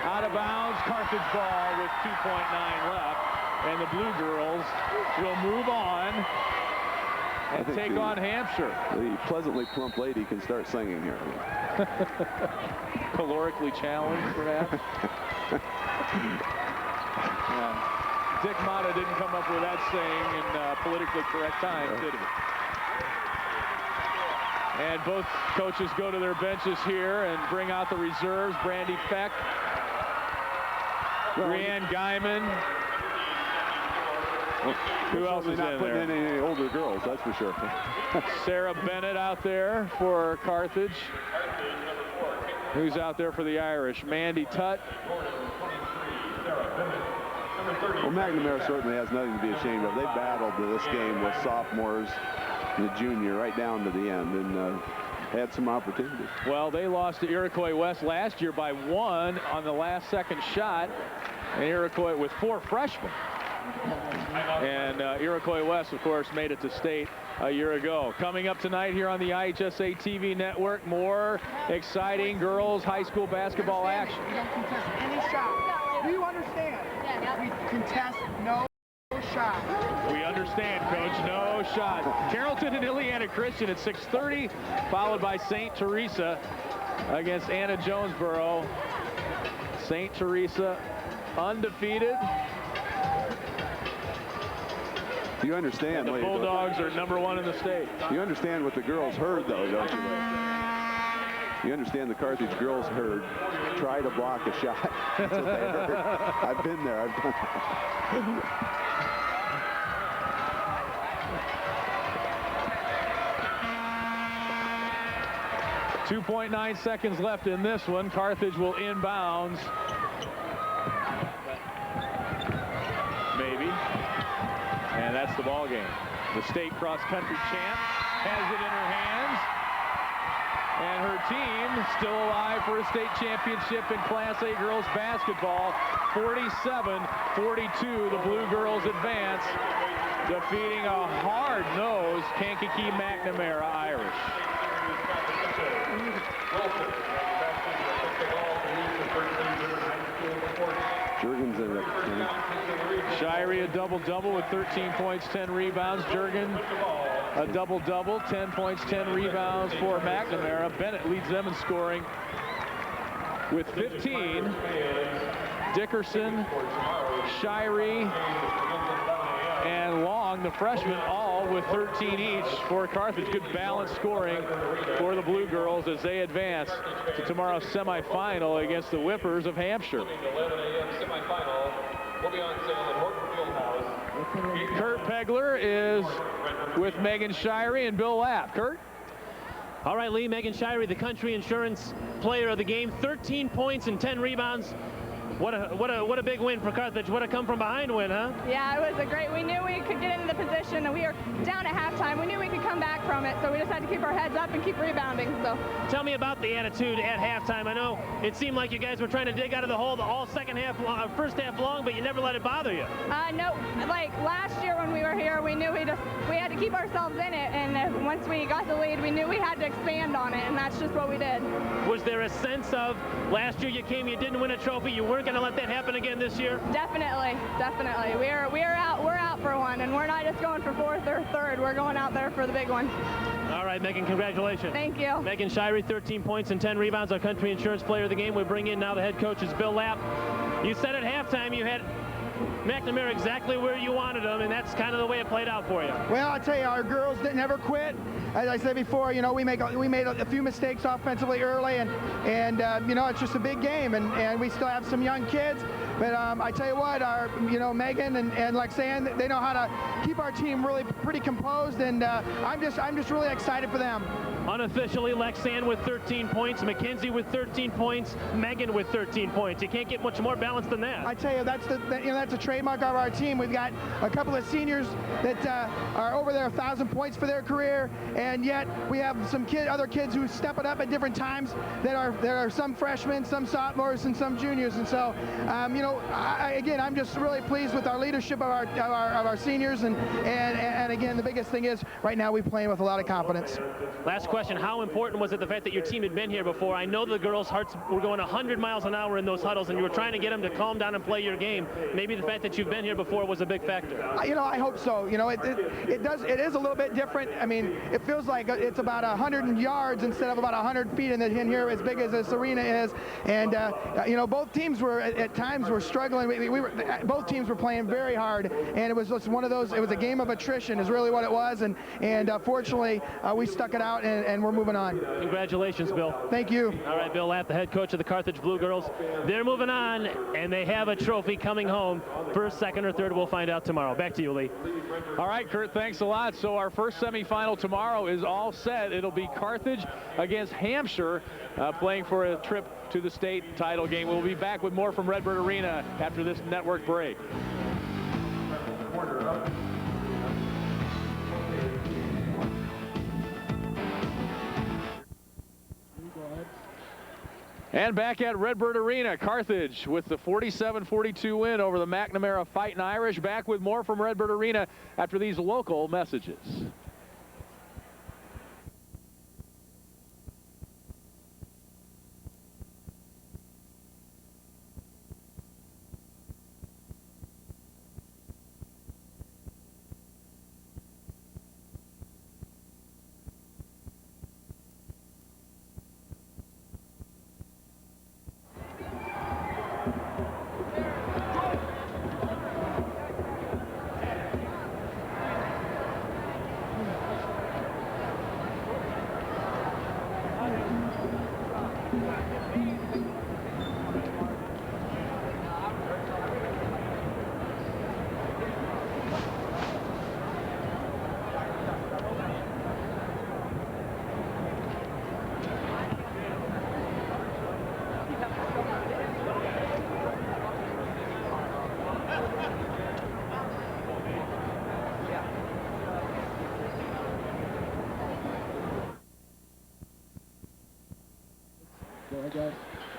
[SPEAKER 2] Out of bounds, Carthage ball with 2.9 left. And the Blue Girls will move on and take on Hampshire.
[SPEAKER 3] The pleasantly plump lady can start singing here.
[SPEAKER 2] Calorically challenged, perhaps. Dick Mata didn't come up with that saying in politically correct times, did he? And both coaches go to their benches here and bring out the reserves. Brandy Peck, Brianne Guyman. Who else is
[SPEAKER 3] not
[SPEAKER 2] in
[SPEAKER 3] putting
[SPEAKER 2] there?
[SPEAKER 3] in any older girls, that's for sure.
[SPEAKER 2] Sarah Bennett out there for Carthage. Who's out there for the Irish? Mandy Tutt.
[SPEAKER 3] Well, McNamara certainly has nothing to be ashamed of. They battled this game with sophomores and the junior right down to the end and had some opportunities.
[SPEAKER 2] Well, they lost to Iroquois West last year by 1 on the last second shot. And Iroquois with 4 freshmen. And Iroquois West, of course, made it to state a year ago. Coming up tonight here on the IHSA TV network, more exciting girls high school basketball action.
[SPEAKER 7] We don't contest any shot. Do you understand? We contest no shot.
[SPEAKER 2] We understand, Coach. No shot. Carrollton and Indiana Christian at 6:30, followed by St. Teresa against Anna Jonesboro. St. Teresa undefeated.
[SPEAKER 3] You understand,
[SPEAKER 2] and the Bulldogs are #1 in the state.
[SPEAKER 3] You understand what the girls heard, though, don't you? You understand the Carthage girls heard, try to block a shot. That's what they heard. I've been there. I've done it.
[SPEAKER 2] 2.9 seconds left in this one. Carthage will inbounds. Maybe. And that's the ball game. The state cross-country champ has it in her hands. And her team still alive for a state championship in Class A girls basketball. 47-42, the Blue Girls advance, defeating a hard-nosed Kankakee McNamara Irish.
[SPEAKER 4] Jurgens ended up.
[SPEAKER 2] Shirey a double-double with 13 points, 10 rebounds. Jurgen a double-double, 10 points, 10 rebounds for McNamara. Bennett leads them in scoring with 15. Dickerson, Shirey, and Long, the freshmen, all with 13 each for Carthage. Good balanced scoring for the Blue Girls as they advance to tomorrow's semifinal against the Whippers of Hampshire. Kurt Pegler is with Megan Shirey and Bill Lapp. Kurt?
[SPEAKER 1] All right, Lee, Megan Shirey, the country insurance player of the game, 13 points and 10 rebounds. What a big win for Carthage. What a come from behind win, huh?
[SPEAKER 10] Yeah, it was a great. We knew we could get into the position, and we were down at halftime. We knew we could come back from it, so we just had to keep our heads up and keep rebounding. So
[SPEAKER 1] tell me about the attitude at halftime. I know it seemed like you guys were trying to dig out of the hole the all second half, first half long, but you never let it bother you.
[SPEAKER 10] No, like last year when we were here, we knew we had to keep ourselves in it, and once we got the lead, we knew we had to expand on it, and that's just what we did.
[SPEAKER 1] Was there a sense of last year you came, you didn't win a trophy, you weren't going to let that happen again this year?
[SPEAKER 10] Definitely. We're out for one, and we're not just going for fourth or third. We're going out there for the big one.
[SPEAKER 1] All right, Megan, congratulations.
[SPEAKER 10] Thank you.
[SPEAKER 1] Megan Shirey, 13 points and 10 rebounds, our country insurance player of the game. We bring in now the head coach is Bill Lapp. You said at halftime you had McNamara exactly where you wanted them, and that's kind of the way it played out for you.
[SPEAKER 7] Well, I'll tell you, our girls never quit. As I said before, you know, we made a few mistakes offensively early, and you know, it's just a big game, and we still have some young kids. But I tell you what, Megan and Lexanne, they know how to keep our team really pretty composed, and I'm just really excited for them.
[SPEAKER 1] Unofficially, Lexanne with 13 points, Mackenzie with 13 points, Megan with 13 points. You can't get much more balanced than that.
[SPEAKER 7] I tell you, that's a trademark of our team. We've got a couple of seniors that are over their 1,000 points for their career, and yet we have some other kids who step it up at different times. That are some freshmen, some sophomores, and some juniors. And so, again, I'm just really pleased with our leadership of our seniors, and again, the biggest thing is right now we're playing with a lot of confidence.
[SPEAKER 1] Last question, how important was it the fact that your team had been here before? I know the girls' hearts were going 100 miles an hour in those huddles, and you were trying to get them to calm down and play your game. Maybe the fact that you've been here before was a big factor.
[SPEAKER 7] I hope so. It is a little bit different. I mean, it feels like it's about 100 yards instead of about 100 feet in here, as big as this arena is. And both teams were at times struggling. Both teams were playing very hard, and it was just one of those. It was a game of attrition, is really what it was. And fortunately, we stuck it out, and we're moving on.
[SPEAKER 1] Congratulations, Bill.
[SPEAKER 7] Thank you.
[SPEAKER 1] All right, Bill Lapp, the head coach of the Carthage Blue Girls. They're moving on, and they have a trophy coming home. First, second, or third, we'll find out tomorrow. Back to you, Lee.
[SPEAKER 2] All right, Kurt, thanks a lot. So our first semifinal tomorrow is all set. It'll be Carthage against Hampshire, playing for a trip to the state title game. We'll be back with more from Redbird Arena after this network break. And back at Redbird Arena, Carthage with the 47-42 win over the McNamara Fightin' Irish. Back with more from Redbird Arena after these local messages.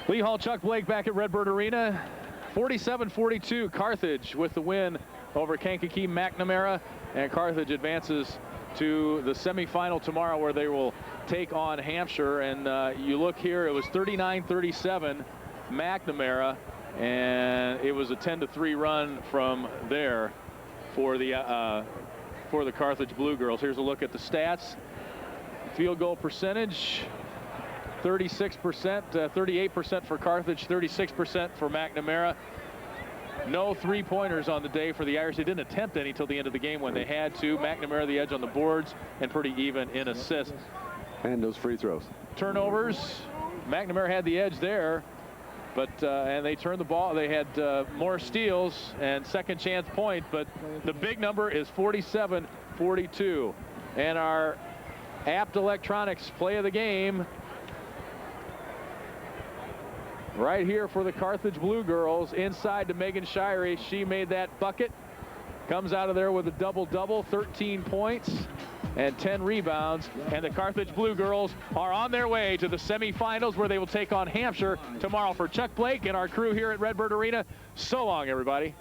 [SPEAKER 2] Lee Hall, Chuck Blake back at Redbird Arena. 47-42, Carthage with the win over Kankakee McNamara, and Carthage advances to the semifinal tomorrow, where they will take on Hampshire. And you look here, it was 39-37 McNamara, and it was a 10-3 run from there for the Carthage Blue Girls. Here's a look at the stats. Field goal percentage, 36%, 38% for Carthage, 36% for McNamara. No three-pointers on the day for the Irish. They didn't attempt any till the end of the game when they had to. McNamara the edge on the boards and pretty even in assists.
[SPEAKER 3] And those free throws.
[SPEAKER 2] Turnovers, McNamara had the edge there, but and they turned the ball. They had more steals and second chance point, but the big number is 47-42. And our Apt Electronics play of the game right here for the Carthage Blue Girls, inside to Megan Shirey. She made that bucket. Comes out of there with a double-double, 13 points and 10 rebounds. And the Carthage Blue Girls are on their way to the semifinals, where they will take on Hampshire tomorrow. For Chuck Blake and our crew here at Redbird Arena, so long, everybody.